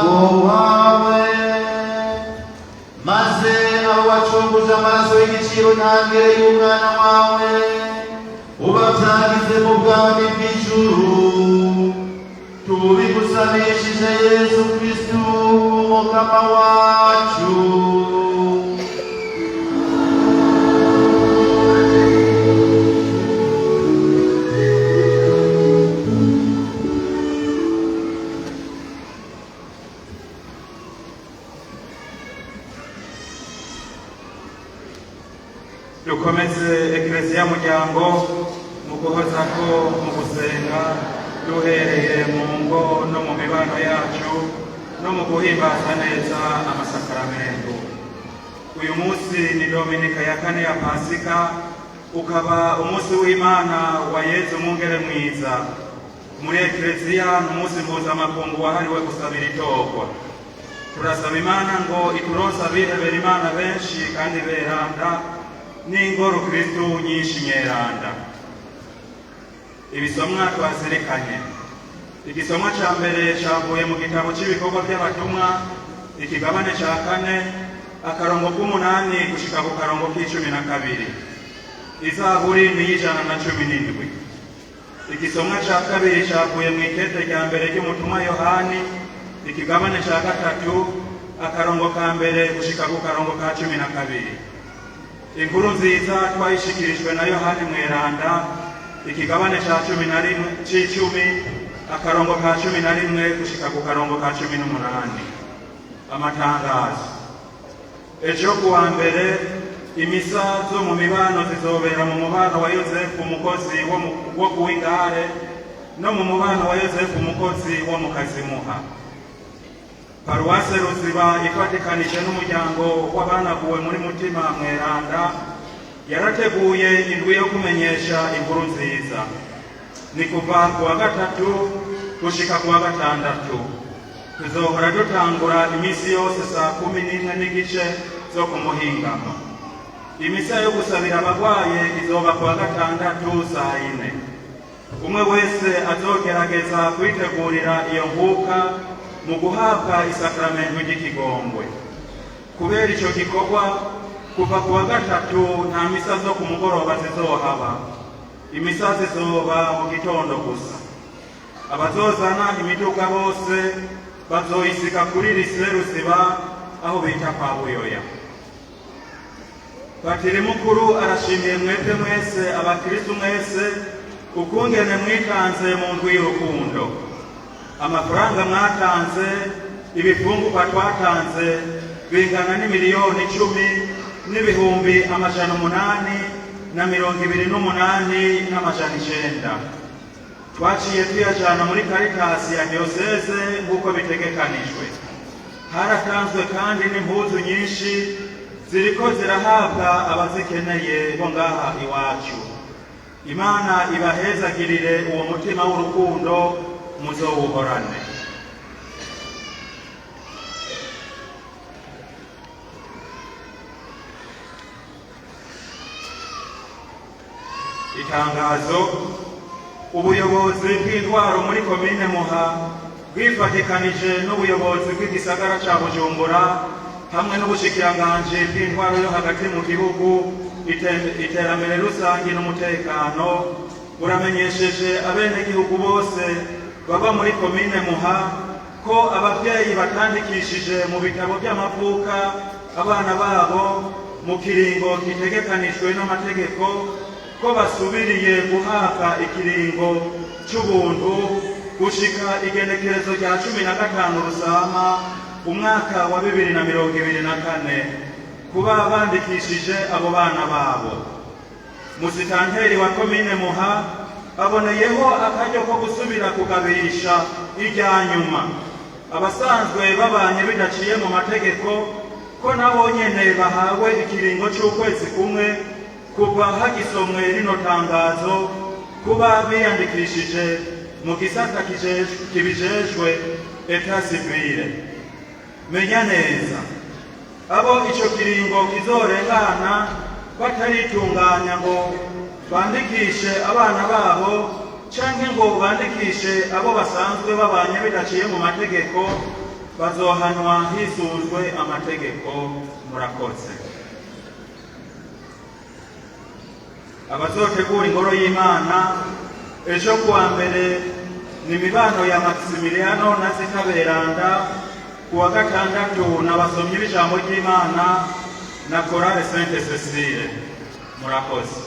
umuryango wawe, maze abo wacunguje amaraso y'igiciro ntangere y'umwana wawe ubabyagize mu bwami bw'ijuru, tubigusabishije Yesu Kristu umukama wacu. dukomeze Ekleziya muryango mu guhoza ko mu gusenga duhereye mu ngo no mu mibano yacu no mu guhimbaza neza amasakaramentu. Uyu munsi ni Dominika ya kane ya Pasika, ukaba umunsi w'Imana wa Yezu Mwungere Mwiza. Muri Ekleziya ni umunsi mpuzamakungu wahariwe gusabira itogwa. Turasaba Imana ngo ituronse abihebera Imana benshi kandi beranda n'ingoro Kristu nyinshi nyeranda. Ibisomwa twazirikanye. Igisomwa ca mbere cavuye mu gitabo cy'ibikorwa by'abatumwa ikigabane ca 4 akarongo k'umunani gushika ku karongo k'12. Izaburi ni 117. Igisomwa ca kabiri cavuye mu ikete rya mbere ry'umutumwa Yohani ikigabane ca 3 akarongo ka mbere gushika ku karongo ka 12. Inkuru nziza twayishikirijwe na Yohani Mweranda ikigabane ca 10 akarongo ka 11 gushika ku karongo ka 18. Amatangazo. Ejo kuwa mbere imisa zo mu mibano zizobera mu mubano wa Yosefu umukozi wo kuwingare no mu mubano wa Yosefu umukozi wo mu Kazimuha. Paruwase Ruziba ifatikanije n'umuryango w'abanaguwe muri Mutima Mweranda yarateguye indwi yo kumenyesha inkuru nziza. Ni kuva ku wa gatatu gushika ku wa gatandatu. Tuzohora dutangura imisi yose saa 11:15 zo ku muhingamo. Imisa yo gusabira abagwaye izoba ku wa gatandatu saa 4. Umwe wese azogerageza kwitegurira iyo mvuka mu guhabwa isakramentu ry'ikigongwe. Kubera ico gikorwa kuva ku wa gatatu nta misa zo ku mugoroba zizohaba. Imisa zizoba mu gitondo gusa. Abazozana imiduga bose bazoyisiga kuri Lycée Ruziba aho bita kwa Buyoya. Patiri mukuru arashimiye mwete mwese abakristu mwese ukungene mwitanze mu ndwi y'urukundo. Amafaranga mwatanze, ibifungurwa twatanze bingana n'imiliyoni 10 n'ibihumbi 828,900. Twaciye tuyajana muri Caritas ya Diocese nk'uko bitegekanijwe. Haratanzwe kandi n'impuzu nyinshi ziriko zirahabwa abazikeneye bo ngaha iwacu. Imana ibahezagirire uwo mutima w'urukundo muzowuhorane. Itangazo. Ubuyobozi bw'intwaro muri komine Muha bwifatikanije n'ubuyobozi bw'igisagara ca Bujumbura hamwe n'ubushikiranganji bw'intwaro yo hagati mu gihugu iterambere rusange n'umutekano buramenyesheje abenegihugu bose baba muri komine Muha ko abavyeyi batandikishije mu bitabo by'amavuka abana babo mu kiringo kitegekanijwe n'amategeko ko basubiriye guhabwa ikiringo cy'ubuntu gushika igenekerezo rya 15 Rusama umwaka wa 2024 kuba bandikishije abo bana babo. Musitanteri wa komine Muha aboneyeho akaryo ko gusubira kugabisha irya nyuma abasanzwe babanye bidaciye mu mategeko ko nabo nyene bahawe ikiringo cy'ukwezi kumwe kuva hagisomwe rino tangazo kuba biyandikishije mu gisata kibijejwe etat civile. Menya neza abo ico kiringo kizorengana bataritunganya ngo bandikishe abana babo canke ngo bandikishe abo basanzwe babanye bidaciye mu mategeko bazohanwa hisunzwe amategeko. Murakoze. Abazotegura ingoro y'Imana ejo kuwa mbere ni imibano ya Maximiliano na Zita Beranda, kuwa gatandatu n'abasomyi b'ijambo ry'Imana na Chorale Sainte Cecile. Murakoze.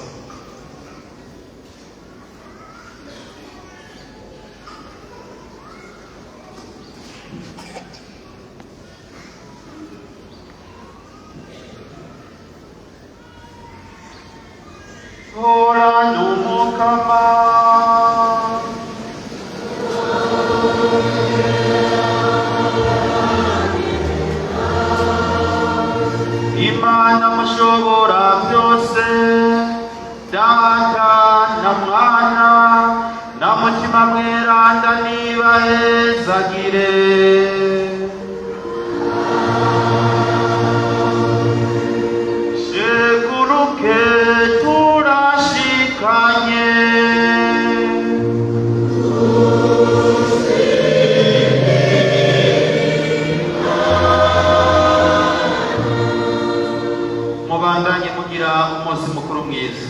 Ora numukama Imana mushobora byose, Data na Mwana na Mutima Mweranda nibahezagire. Seguruke turashikanye mubandanye kugira umunsi mukuru mwiza.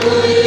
We